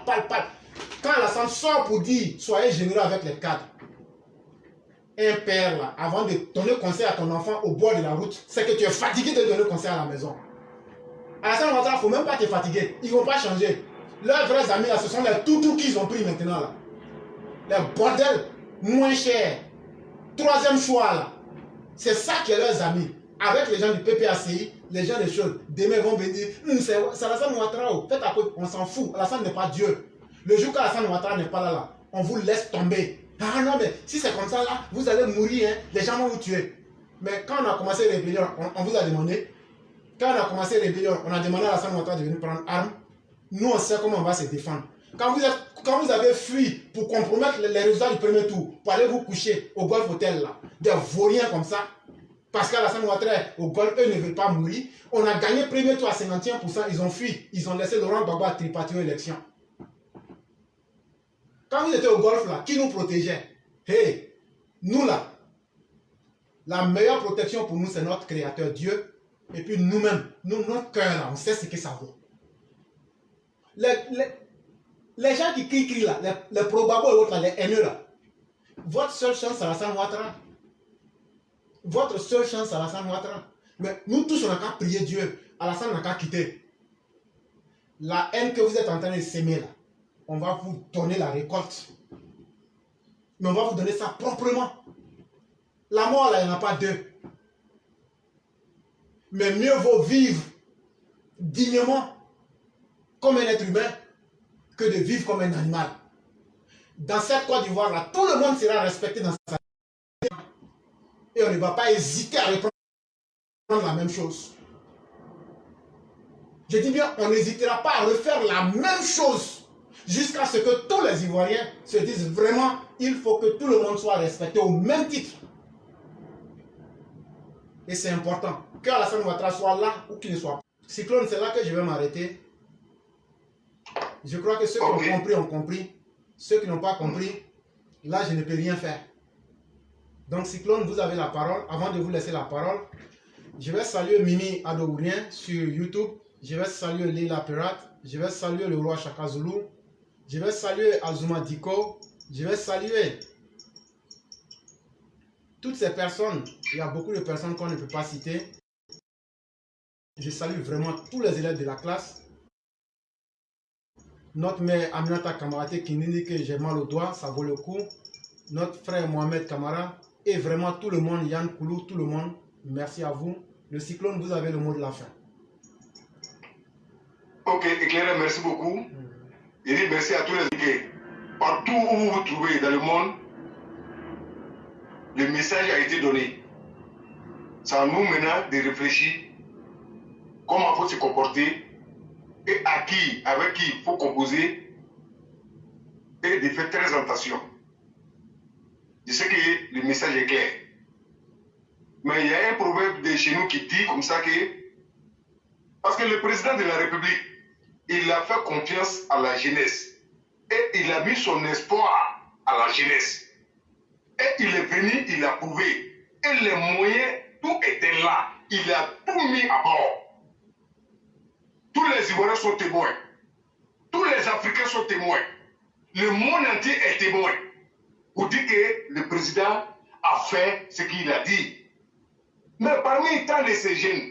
Quand Alassane sort pour dire, soyez généreux avec les cadres. Un père là, avant de donner conseil à ton enfant au bord de la route, c'est que tu es fatigué de donner conseil à la maison. Alassane Ouattara, il ne faut même pas te fatiguer. Ils ne vont pas changer. Leurs vrais amis là, ce sont les toutous qu'ils ont pris maintenant là. Les bordels moins chers. Troisième choix là. C'est ça qui est leurs amis. Avec les gens du PPACI, les gens des choses, demain ils vont venir, c'est Alassane Ouattara, faites à côté, on s'en fout. Alassane n'est pas Dieu. Le jour qu'Alassane Ouattara n'est pas là, on vous laisse tomber. Ah non, mais si c'est comme ça là, vous allez mourir, hein, les gens vont vous tuer. Mais quand on a commencé la rébellion, on vous a demandé. Quand on a commencé la rébellion, on a demandé à Alassane Ouattara de venir prendre arme. Nous, on sait comment on va se défendre. Quand vous avez fui pour compromettre les résultats du premier tour, pour aller vous coucher au Golf Hotel là, des vauriens comme ça, parce qu'Alassane Ouattara, au Golf, eux ne veulent pas mourir. On a gagné le premier tour à 51%, ils ont fui. Ils ont laissé Laurent Gbagbo tripartir aux élections. Quand vous étiez au Golf là, qui nous protégeait? Hey, nous là, la meilleure protection pour nous, c'est notre Créateur Dieu. Et puis nous-mêmes, notre cœur là, on sait ce que ça vaut. Les gens qui crient là, les probabos et autres là, les haineux là, votre seule chance, c'est Alassane Ouattara. Votre seule chance, c'est Alassane Ouattara. Mais nous tous, on n'a qu'à prier Dieu. Alassane n'a qu'à quitter. La haine que vous êtes en train de s'aimer là, on va vous donner la récolte. Mais on va vous donner ça proprement. La mort là, il n'y en a pas deux. Mais mieux vaut vivre dignement comme un être humain que de vivre comme un animal. Dans cette Côte d'Ivoire là, tout le monde sera respecté dans sa vie. Et on ne va pas hésiter à reprendre la même chose. Je dis bien, on n'hésitera pas à refaire la même chose jusqu'à ce que tous les Ivoiriens se disent vraiment, il faut que tout le monde soit respecté au même titre. Et c'est important que Alassane Ouattara soit là ou qu'il ne soit pas. Cyclone, c'est là que je vais m'arrêter. Je crois que ceux qui ont compris ont compris. Ceux qui n'ont pas compris, là je ne peux rien faire. Donc Cyclone, vous avez la parole. Avant de vous laisser la parole, je vais saluer Mimi Adourien sur YouTube. Je vais saluer Lila Pirate. Je vais saluer le roi Chaka Zulu. Je vais saluer Azuma Diko. Je vais saluer toutes ces personnes. Il y a beaucoup de personnes qu'on ne peut pas citer. Je salue vraiment tous les élèves de la classe. Notre mère Aminata Kamaraté qui nous dit que j'ai mal au doigt, ça vaut le coup. Notre frère Mohamed Kamara et vraiment tout le monde, Yann Koulou, tout le monde, merci à vous. Le cyclone, vous avez le mot de la fin. Ok, éclairé, merci beaucoup. Je dis merci à tous les équipes. Partout où vous vous trouvez dans le monde, le message a été donné. Ça nous maintenant de réfléchir comment il faut se comporter et à qui, avec qui il faut composer et de faire très attention. Je sais que le message est clair. Mais il y a un proverbe de chez nous qui dit comme ça que, parce que le président de la République, il a fait confiance à la jeunesse et il a mis son espoir à la jeunesse. Et il est venu, il a prouvé. Et les moyens, tout était là. Il a tout mis à bord. Tous les Ivoiriens sont témoins. Tous les Africains sont témoins. Le monde entier est témoin. Pour dire que le président a fait ce qu'il a dit. Mais parmi tant de ces jeunes,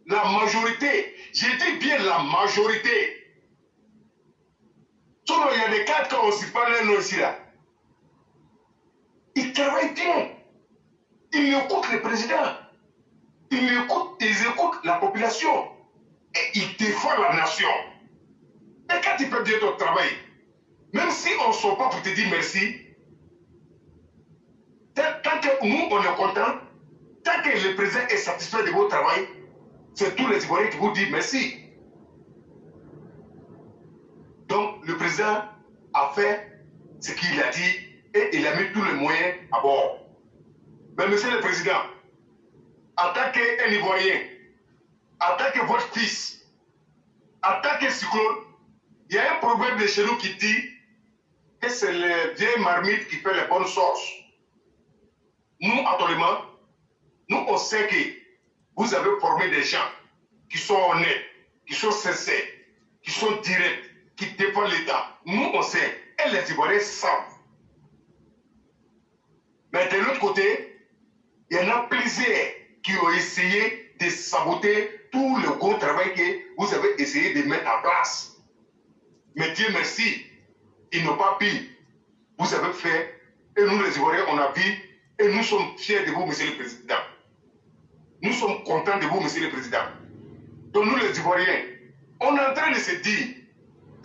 la majorité, je dis bien la majorité, sinon il y a des cas quand on s'y parle ici là. Ils travaillent bien. Ils écoutent le président. Ils écoutent la population. Et ils défendent la nation. Et quand tu peux dire ton travail, même si on ne sort pas pour te dire merci, tant que nous on est content, tant que le président est satisfait de votre travail, c'est tous les Ivoiriens qui vous disent merci. Donc le président a fait ce qu'il a dit et il a mis tous les moyens à bord. Mais monsieur le président, en tant qu'un Ivoirien, en tant que votre fils, en tant que cyclone, il y a un proverbe de chez nous qui dit que c'est le vieil marmite qui fait les bonnes sauces. Nous, actuellement, nous on sait que vous avez formé des gens qui sont honnêtes, qui sont sincères, qui sont directs, qui défendent l'État. Nous on sait, et les Ivoiriens savent. Mais de l'autre côté, il y en a plusieurs qui ont essayé de saboter tout le gros travail que vous avez essayé de mettre en place. Mais Dieu merci, ils n'ont pas pu. Vous avez fait, et nous les Ivoiriens, on a vu, et nous sommes fiers de vous, monsieur le président. Nous sommes contents de vous, monsieur le président. Donc nous les Ivoiriens, on est en train de se dire,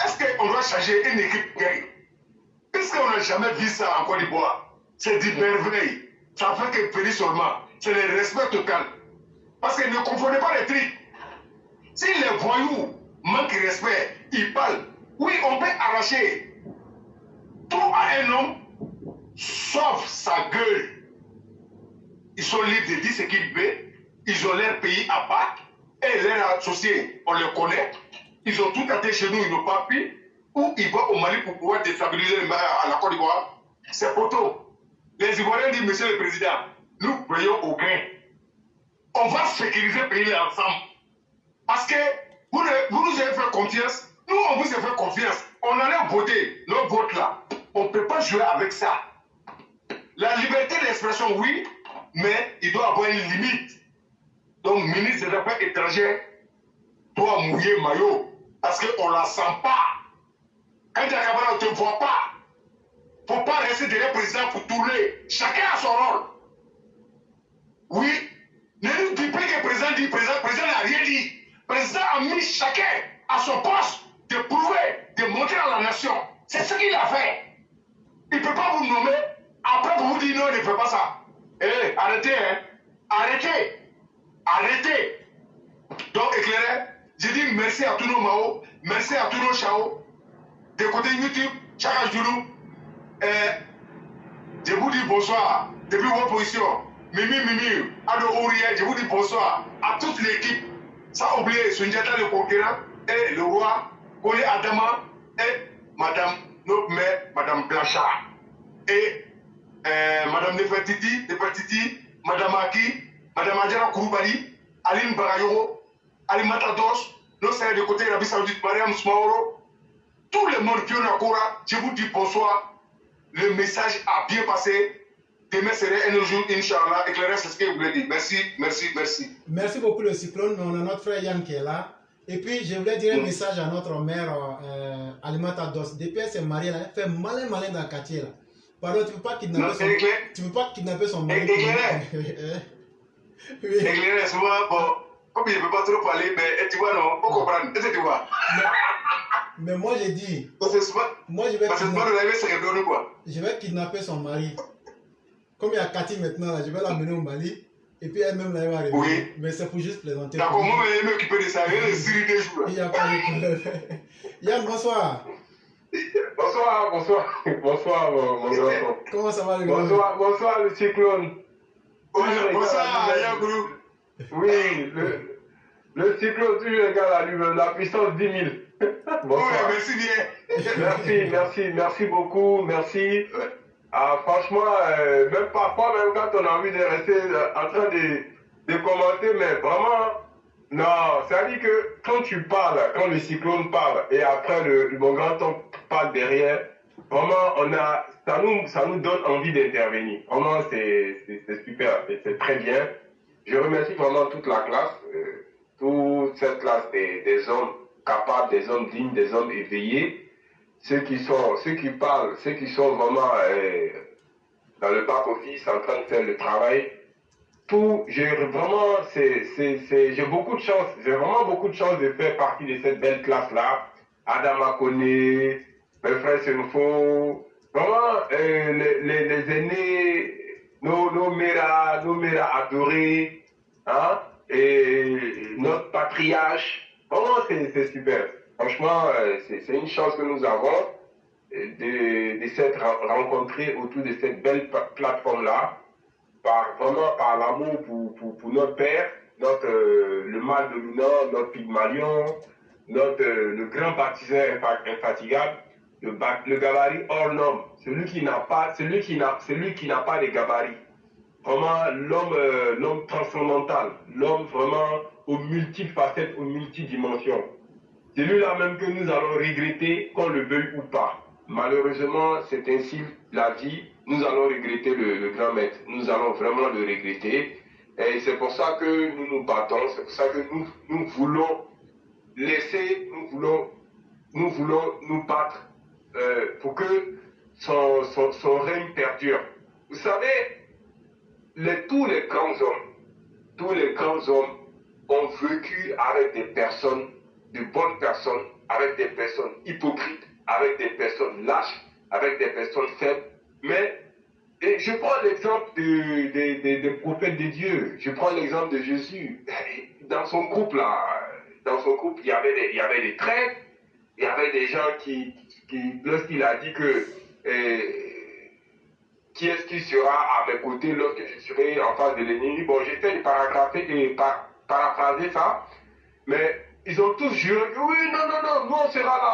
est-ce qu'on doit changer une équipe gagne? Puisqu'on n'a jamais vu ça en Côte d'Ivoire, c'est du merveille. Ça fait que périr seulement. C'est le respect total. Parce que ne confondez pas les trucs. Si les voyous manquent de respect, ils parlent. Oui, on peut arracher tout à un homme, sauf sa gueule. Ils sont libres de dire ce qu'ils veulent. Ils ont leur pays à battre. Et leurs associés, on les connaît. Ils ont tout attaché chez nous, ils n'ont pas pu. Ou ils vont au Mali pour pouvoir déstabiliser à la Côte d'Ivoire. C'est poteau. Les Ivoiriens disent, monsieur le président, nous payons au gain. On va sécuriser le pays ensemble. Parce que vous nous avez fait confiance. Nous, on vous a fait confiance. On allait voter nos votes là. On ne peut pas jouer avec ça. La liberté d'expression, oui, mais il doit avoir une limite. Donc, ministre des Affaires étrangères doit mouiller maillot. Parce qu'on ne la sent pas. Quand Diakabara ne te voit pas, il ne faut pas rester derrière le président pour tourner. Chacun a son rôle. Oui, ne nous dis pas que le président dit, le président n'a rien dit. Le président a mis chacun à son poste de prouver, de montrer à la nation. C'est ce qu'il a fait. Il ne peut pas vous nommer, après vous dire non, il ne fait pas ça. Eh, arrêtez, hein. Arrêtez. Arrêtez. Donc, éclairé, je dis merci à tous nos Mao, merci à tous nos Chao. De côté YouTube, Chaka Joulou, je vous dis bonsoir depuis votre position. Mimi, Ado Ouriel, je vous dis bonsoir à toute l'équipe. Sans oublier Sundiata le conquérant et le roi, Koli Adama et Madame, notre mère, Madame Blanchard. Et Madame Nefertiti, Madame Aki, Madame Adjara Kouroubali, Aline Barayoro, Ali Matados, nos frères de côté Arabie Saoudite, Mariam Smaoro, tout le monde qui est en Kora, je vous dis bonsoir. Le message a bien passé. Demain serait un jour, Inch'Allah. Éclairez, c'est ce que vous voulez dire. Merci. Merci beaucoup le cyclone, mais on a notre frère Yann qui est là. Et puis, je voulais dire un message à notre mère Alimata Dos. Depuis elle s'est mariée, là, elle fait malin dans le quartier. Là. Pardon, tu ne peux pas kidnapper son mari. Éclairé, souvent, bon, comme je ne peux pas trop parler, mais tu vois, non, pour comprendre, est-ce que tu vois? Mais moi, j'ai dit. Moi, je vais kidnapper son mari. Comme il y a Cathy maintenant, là, je vais l'amener au Mali. Et puis elle-même, là, elle va arriver. Oui. Mais c'est pour juste plaisanter. D'accord, moi, je vais m'occuper de ça. Je vais les des jours. Il n'y a pas de problème. Yann, bonsoir. Bonsoir, mon grand. Comment ça va, le grand? Bonsoir, le cyclone. Bonsoir, Yagourou. Oui, le cyclone, toujours égal à la puissance 10 000. Bonsoir. Oui, merci bien. Merci beaucoup, merci. Ah, franchement, même parfois, même quand on a envie de rester en train de commenter, mais vraiment, non, c'est-à-dire que quand tu parles, quand le cyclone parle, et après mon grand-oncle parle derrière, vraiment, ça nous donne envie d'intervenir. Vraiment, c'est super, c'est très bien. Je remercie vraiment toute la classe, toute cette classe des hommes capables, des hommes dignes, des hommes éveillés. Ceux qui parlent, ceux qui sont vraiment dans le back-office en train de faire le travail. J'ai beaucoup de chance, j'ai vraiment beaucoup de chance de faire partie de cette belle classe-là. Adam Akone, mes frères Senfo, vraiment les aînés, nos méras adorés, hein, et notre patriarche. Vraiment, c'est super. Franchement, c'est une chance que nous avons de s'être rencontrés autour de cette belle plateforme-là, vraiment par l'amour pour notre père, le mâle dominant, notre Pygmalion, le grand baptiseur infatigable, le gabarit hors norme, celui qui n'a pas de gabarit. Vraiment l'homme transcendantal, l'homme vraiment aux multiples facettes, aux multidimensions. C'est lui-là même que nous allons regretter, qu'on le veuille ou pas. Malheureusement, c'est ainsi la vie. Nous allons regretter le grand maître. Nous allons vraiment le regretter. Et c'est pour ça que nous nous battons. C'est pour ça que nous voulons nous voulons nous battre pour que son règne perdure. Vous savez, tous les grands hommes ont vécu avec des personnes, de bonnes personnes, avec des personnes hypocrites, avec des personnes lâches, avec des personnes faibles. Mais je prends l'exemple des prophètes de Dieu. Je prends l'exemple de Jésus. Dans son groupe, il y avait des traîtres, il y avait des gens qui lorsqu'il a dit que qui est-ce qui sera à mes côtés lorsque je serai en face de l'ennemi. Bon, j'essaie de paraphraser ça, mais ils ont tous juré que oui, non, nous on sera là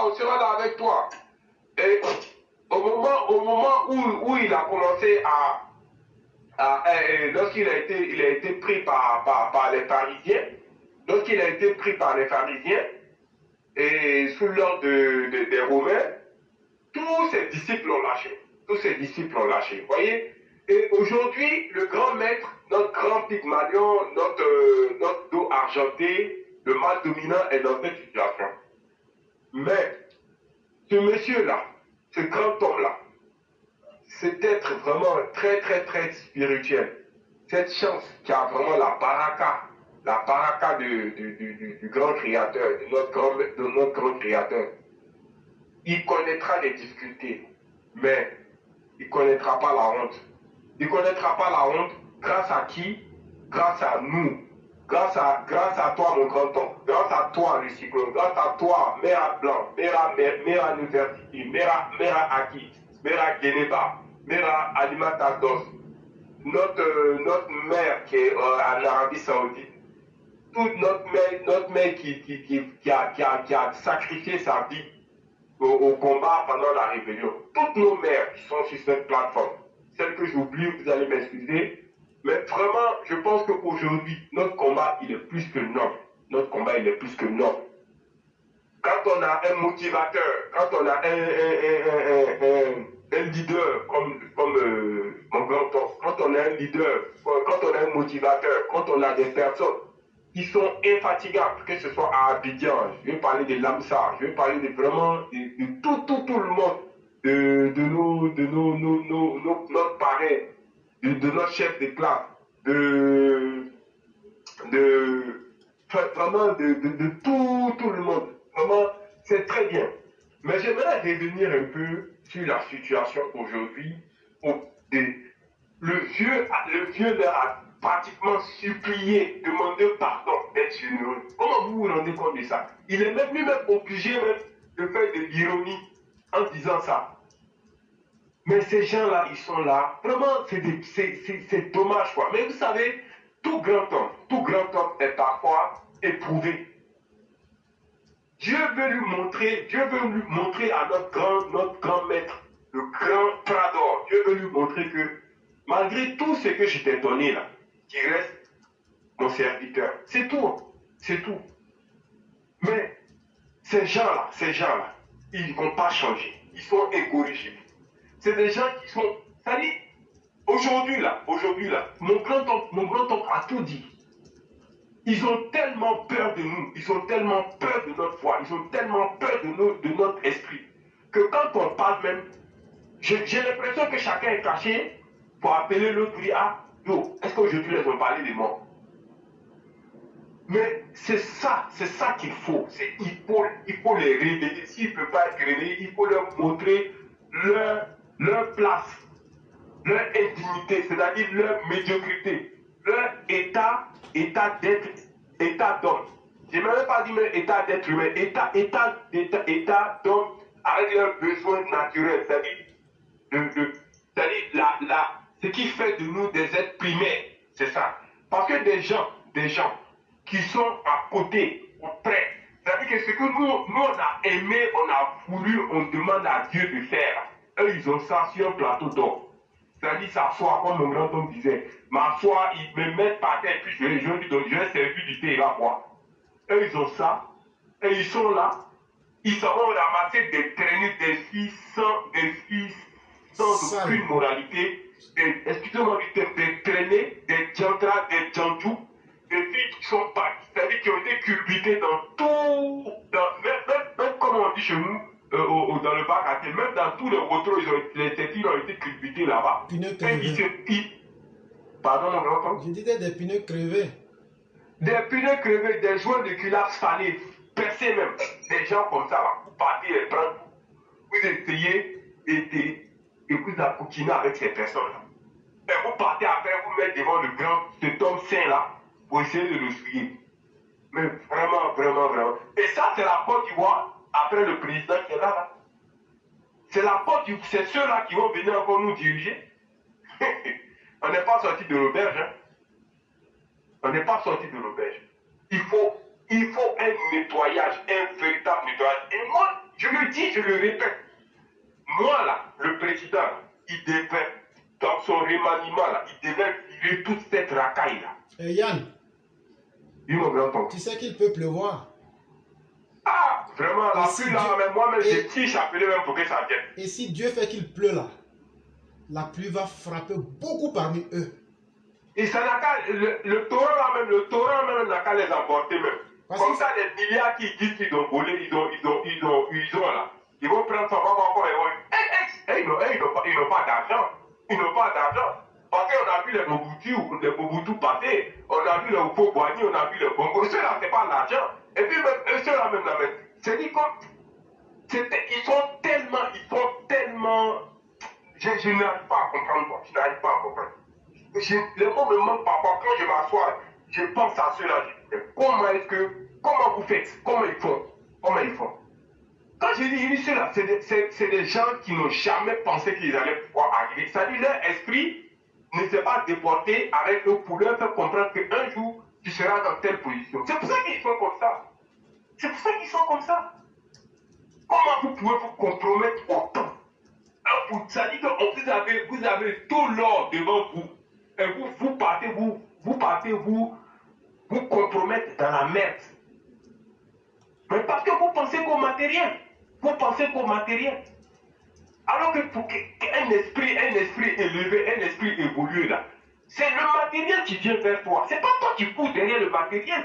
avec toi. Et au moment où il a commencé lorsqu'il a été pris par les pharisiens, et sous l'ordre des Romains, tous ses disciples l'ont lâché. Vous voyez? Et aujourd'hui, le grand maître, notre grand Pygmalion, notre dos argenté, le mal dominant est dans cette situation. Mais ce monsieur-là, ce grand homme-là, c'est être vraiment très, très, très spirituel. Cette chance qui a vraiment la baraka du grand créateur, de notre grand créateur. Il connaîtra les difficultés, mais il ne connaîtra pas la honte. Il ne connaîtra pas la honte grâce à qui? Grâce à nous. Grâce à toi, mon grand-oncle. Grâce à toi, le cyclone. Grâce à toi, Mera Blanc, Mera University, Mera Aki, Mera Geneva, Mera Alimata Dos. Notre mère qui est en Arabie Saoudite. Toute notre mère qui a sacrifié sa vie au combat pendant la rébellion. Toutes nos mères qui sont sur cette plateforme, celles que j'oublie, vous allez m'excuser, mais vraiment, je pense qu'aujourd'hui, notre combat, il est plus que noble. Quand on a un motivateur, quand on a un leader comme mon grand-oncle, quand on a un leader, quand on a un motivateur, quand on a des personnes qui sont infatigables, que ce soit à Abidjan, je vais parler de Lamsa, je vais parler de vraiment de tout le monde, notre parrain, de notre chef de classe, vraiment de tout le monde. Vraiment, c'est très bien. Mais j'aimerais revenir un peu sur la situation aujourd'hui. Le vieux leur a pratiquement supplié, demandé pardon d'être généreux. Comment vous vous rendez compte de ça? Il est même lui-même obligé même de faire de l'ironie en disant ça. Mais ces gens-là, ils sont là. Vraiment, c'est dommage, quoi. Mais vous savez, tout grand homme est parfois éprouvé. Dieu veut lui montrer à notre grand maître, le grand Prador. Dieu veut lui montrer que malgré tout ce que je t'ai donné là, tu restes mon serviteur. C'est tout. C'est tout. Mais ces gens-là, ils ne vont pas changer. Ils sont incorrigibles. C'est des gens qui sont. C'est-à-dire, aujourd'hui là, mon grand oncle a tout dit. Ils ont tellement peur de nous, ils ont tellement peur de notre foi, ils ont tellement peur de notre esprit, que quand on parle même, j'ai l'impression que chacun est caché pour appeler l'autre pour dire, ah, yo, est-ce qu'aujourd'hui ils ont parlé de moi? Mais c'est ça qu'il faut. Il faut les réveiller. S'ils ne peuvent pas être réveillés, il faut leur montrer leur place, leur indignité, c'est-à-dire leur médiocrité, leur état d'être, état d'homme. Je n'ai même pas dit même état d'être humain, état d'homme avec leurs besoins naturels, c'est-à-dire ce qui fait de nous des êtres primaires, c'est ça. Parce que des gens qui sont à côté, auprès, c'est-à-dire que ce que nous on a aimé, on a voulu, on demande à Dieu de faire. Eux, ils ont ça sur un plateau d'or. C'est-à-dire s'asseoir, comme mon grand-oncle disait. M'asseoir, ils me mettent par terre, puis je vais servir du thé là, quoi. Eux, ils ont ça, et ils sont là. Ils sauront ramasser des traînées, des filles sans aucune moralité. Excusez-moi du terme, des traînées, des djandras, des djandjous, des filles qui sont pas, c'est-à-dire qui ont été culbutées dans tout, même comme on dit chez nous, dans le bac à thé, même dans tous les rotros, les filles ont été culbutées là-bas. Pneus crevés. Pardon, mon grand-oncle? Je disais des pneus crevés. Des pneus crevés, des joints de culasse fanés, percés même. Des gens comme ça, là, vous partez les prendre, vous essayez et vous accoquinez avec ces personnes-là. Et vous partez après, vous mettez devant cet homme saint là, pour essayer de le suivre. Mais vraiment. Et ça, c'est la Côte d'Ivoire, après le président qui est là. C'est la Côte d'Ivoire, c'est ceux-là qui vont venir encore nous diriger. On n'est pas sorti de l'auberge. Hein. On n'est pas sorti de l'auberge. Il faut un nettoyage, un véritable nettoyage. Et moi, je le dis, je le répète. Moi, là, le président, il devait, dans son remaniement, là, il devait virer toute cette racaille-là. Et Yann, oui, mon grand-oncle. tu sais qu'il peut pleuvoir. Ah, vraiment, la pluie là, mais moi-même, j'ai petit chapelet même pour que ça vienne. Et si Dieu fait qu'il pleut là, la pluie va frapper beaucoup parmi eux. Et ça n'a qu'à, le torrent même n'a qu'à les emporter même. Comme ça, les milliards qui disent qu'ils ont volé, ils ont là. Ils vont prendre ça, ils n'ont pas d'argent. Ils n'ont pas d'argent. Parce qu'on a vu les Mobutu passer, on a vu les Opo-Boigny, on a vu les Bongo. Ceux-là, c'est pas l'argent. Et puis même, ceux-là même, c'est dit comme, ils sont tellement, je n'arrive pas à comprendre, je n'arrive pas à comprendre. Les mots me manquent parfois, quand je m'assois, je pense à ceux-là, je dis, comment vous faites, comment ils font. Quand je dis ceux-là, c'est des gens qui n'ont jamais pensé qu'ils allaient pouvoir arriver. C'est-à-dire leur esprit ne s'est pas déporté avec eux pour leur faire comprendre qu'un jour, tu seras dans telle position. C'est pour ça qu'ils sont comme ça. Comment vous pouvez vous compromettre autant? Ça dit que vous avez tout l'or devant vous. Et vous partez vous compromettre dans la merde. Mais parce que vous pensez qu'au matériel. Alors que pour qu'un esprit élevé, un esprit évolué là, c'est le matériel qui vient vers toi. C'est pas toi qui cours derrière le matériel.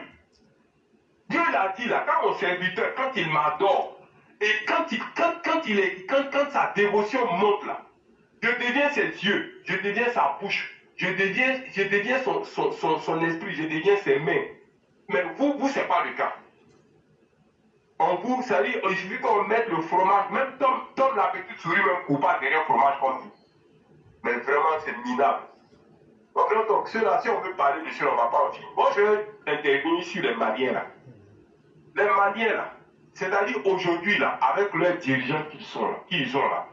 Dieu l'a dit là, quand mon serviteur, quand il m'adore, et quand sa dévotion monte là, je deviens ses yeux, je deviens sa bouche, je deviens son esprit, je deviens ses mains. Mais vous, c'est pas le cas. En vous, ça dit, il suffit qu'on mette le fromage, même Tom la petite souris, même coupe pas derrière le fromage comme vous. Mais vraiment, c'est minable. Donc, ceux-là, si on veut parler de cela, on ne va pas en finir. Moi, je vais intervenir sur les Maliens là. Les Maliens là, c'est-à-dire aujourd'hui là, avec leurs dirigeants qu'ils ont là,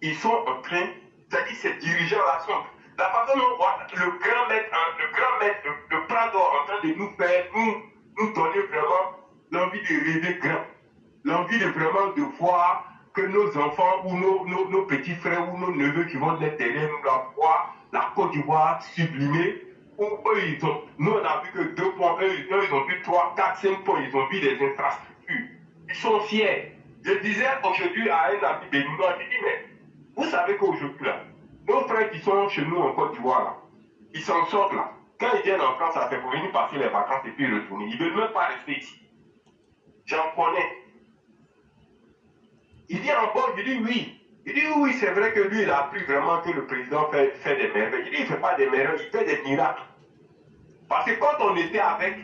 ils sont en train, c'est-à-dire ces dirigeants-là sont, la façon dont on voit le grand maître, le Prado en train de nous faire, nous donner vraiment l'envie de rêver grand, l'envie de vraiment de voir que nos enfants ou nos petits frères ou nos neveux qui vont naître derrière nous la voir la Côte d'Ivoire sublimée, où eux, nous on a vu que 2 points, eux ils ont vu 3, 4, 5 points, ils ont vu des infrastructures, ils sont fiers. Je disais aujourd'hui à un ami béninois, je dis mais vous savez qu'aujourd'hui, là, nos frères qui sont chez nous en Côte d'Ivoire, là, ils s'en sortent là. Quand ils viennent en France, ça fait pour venir passer les vacances et puis retourner. Ils ne veulent même pas rester ici. J'en connais. Il dit encore, je dis oui. Il dit oui, c'est vrai que lui, il a appris vraiment que le président fait des merveilles. Il dit il ne fait pas des merveilles, il fait des miracles. Parce que quand on était avec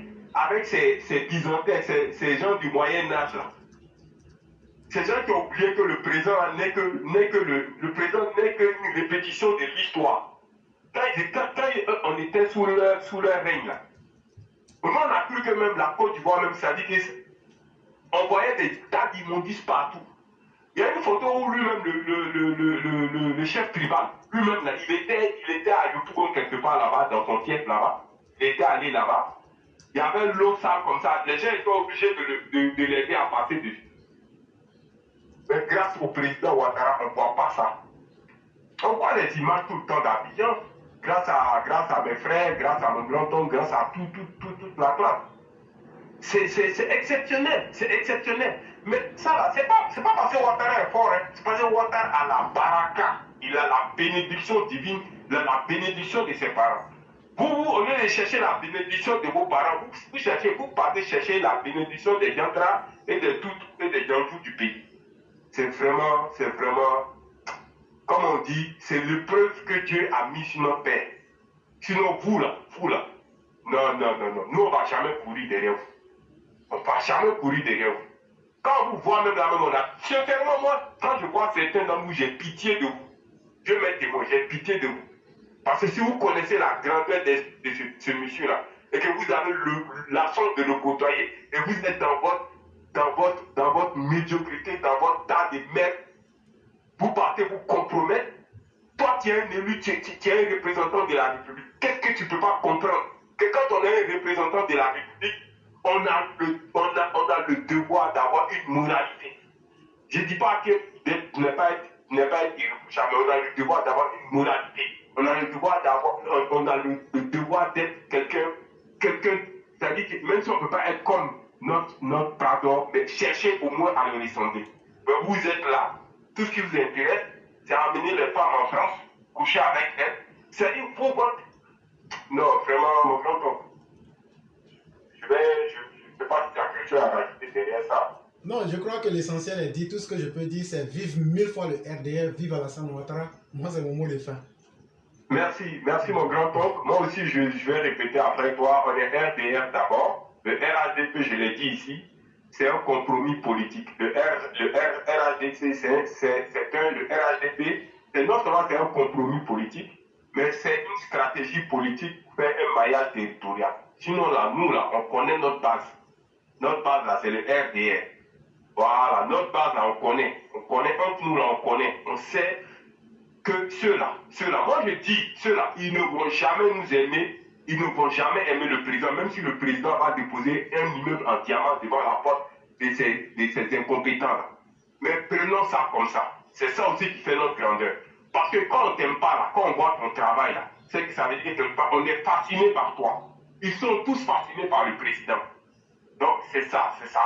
ces Byzantins, ces gens du Moyen-Âge là, ces gens qui ont oublié que le président n'est qu'une répétition de l'histoire. Quand on était sous leur règne là, on a cru que même la Côte d'Ivoire, même ça dit qu'on voyait des tas d'immondices partout. Il y a une photo où lui-même, le chef tribal, lui-même, il était à Yopougon quelque part là-bas, dans son siècle là-bas. Il était allé là-bas. Il y avait l'eau sale comme ça. Les gens étaient obligés de l'aider à passer dessus. Mais grâce au président Ouattara, on ne voit pas ça. On voit les images tout le temps d'Abidjan. Grâce à mes frères, grâce à mon grand-oncle, grâce à toute la classe. C'est exceptionnel, c'est exceptionnel. Mais ça là, c'est pas parce que Ouattara est fort, hein. C'est parce que Ouattara a la baraka. Il a la bénédiction divine, il a la bénédiction de ses parents. Vous, au lieu de chercher la bénédiction de vos parents, vous partez chercher la bénédiction des Yandra et des Yandrou du pays. C'est vraiment, comme on dit, c'est l'épreuve que Dieu a mis sur nos pères. Sinon, vous là, non, nous on ne va jamais courir derrière vous. On ne va jamais courir derrière vous. Quand vous voyez même la même, on a, sincèrement, moi, quand je vois certains d'entre vous, j'ai pitié de vous. Dieu m'est témoin, j'ai pitié de vous. Parce que si vous connaissez la grandeur de ce monsieur-là, et que vous avez la chance de le côtoyer, et vous êtes dans votre médiocrité, dans votre tas de merde, vous partez vous compromettre. Toi, tu es un élu, tu es un représentant de la République. Qu'est-ce que tu ne peux pas comprendre? Que quand on est un représentant de la République, on a le devoir d'avoir une moralité. Je ne dis pas que ne pas être irréprochable, mais on a le devoir d'avoir une moralité. On a le devoir d'être quelqu'un, c'est-à-dire que même si on ne peut pas être comme notre pardon, mais chercher au moins à le ressembler. Mais vous êtes là, tout ce qui vous intéresse, c'est amener les femmes en France, coucher avec elles. C'est-à-dire, pour votre... Non, vraiment, mon grand-oncle. Je ne sais pas si tu as quelque chose à rajouter derrière ça. Non, je crois que l'essentiel est dit. Tout ce que je peux dire, c'est vive 1000 fois le RDR, vive Alassane Ouattara. Moi, c'est mon mot de fin. Merci mon grand-oncle. Moi aussi, je vais répéter après toi. On est RDR d'abord. Le RHDP, je l'ai dit ici, c'est un compromis politique. Le RHDP, le RHDP, non seulement c'est un compromis politique, mais c'est une stratégie politique pour faire un maillage territorial. Sinon, là, nous, là, on connaît notre base. Notre base, là, c'est le RDR. Voilà, notre base, là, on connaît. On connaît, entre nous, là, on connaît. On sait que ceux-là, moi je dis, ceux-là, ils ne vont jamais nous aimer, ils ne vont jamais aimer le président, même si le président va déposer un immeuble en diamant devant la porte de ces incompétents-là. Mais prenons ça comme ça. C'est ça aussi qui fait notre grandeur. Parce que quand on ne t'aime pas, là, quand on voit ton travail, là, c'est que ça veut dire qu'on est fasciné par toi. Ils sont tous fascinés par le président. Donc c'est ça, sa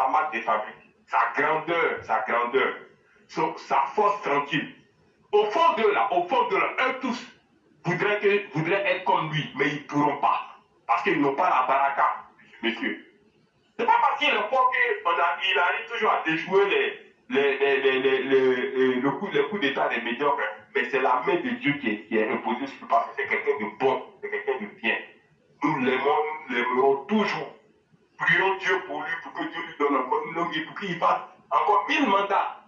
marque de fabrique. Sa grandeur. Sa force tranquille. Au fond d'eux là, eux tous voudraient être comme lui, mais ils ne pourront pas. Parce qu'ils n'ont pas la baraka, monsieur. C'est pas parce qu'il est fort qu'il arrive toujours à déjouer les coups d'état des médiocres, mais c'est la main de Dieu qui est imposée sur lui parce que c'est quelqu'un de bon, c'est quelqu'un de bien. Nous l'aimons, nous l'aimerons toujours. Prions Dieu pour lui, pour que Dieu lui donne encore une longue vie, pour qu'il fasse encore 1000 mandats.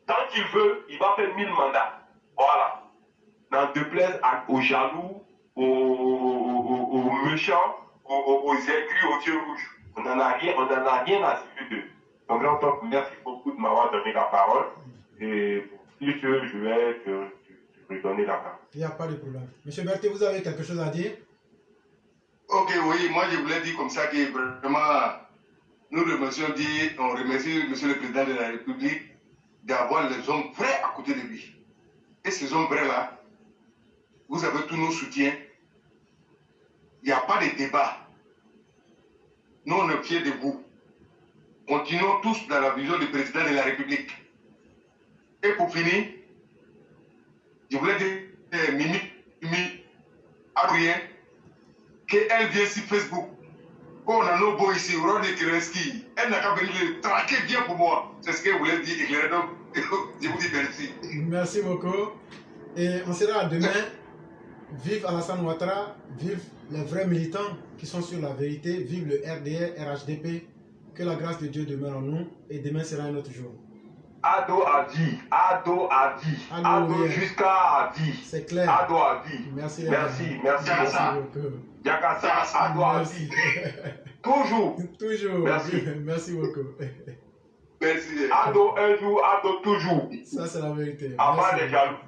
Tant qu'il veut, il va faire 1000 mandats. Voilà. N'en déplaise aux jaloux, aux méchants, aux aigris, aux yeux rouges. On n'en a rien à cirer d'eux. Donc, grand temps, merci beaucoup de m'avoir donné la parole. Et si je vais te redonner la parole. Il n'y a pas de problème. Monsieur Berthet, vous avez quelque chose à dire? Ok, oui, moi je voulais dire comme ça que vraiment, nous remercions Dieu, on remercie Monsieur le Président de la République d'avoir les hommes vrais à côté de lui. Et ces hommes vrais-là, vous avez tous nos soutiens. Il n'y a pas de débat. Nous, on est fiers de vous. Continuons tous dans la vision du Président de la République. Et pour finir, je voulais dire Mimi Adrien, qu'elle vient sur Facebook. On a nos beaux ici, Ronnie Kireski. Elle n'a qu'à venir le traquer bien pour moi. C'est ce qu'elle voulait dire. Et donc, je vous dis merci. Merci beaucoup. Et on sera demain. Vive Alassane Ouattara, vive les vrais militants qui sont sur la vérité, vive le RDR, RHDP. Que la grâce de Dieu demeure en nous. Et demain sera un autre jour. Ado a dit, Ado jusqu'à dit. C'est clair. Ado a dit. Merci. Merci beaucoup. Yakasa, Ado a dit. Toujours. Merci. Merci beaucoup. Merci. Ado un jour, Ado toujours. Ça, c'est la vérité. Avant les jaloux.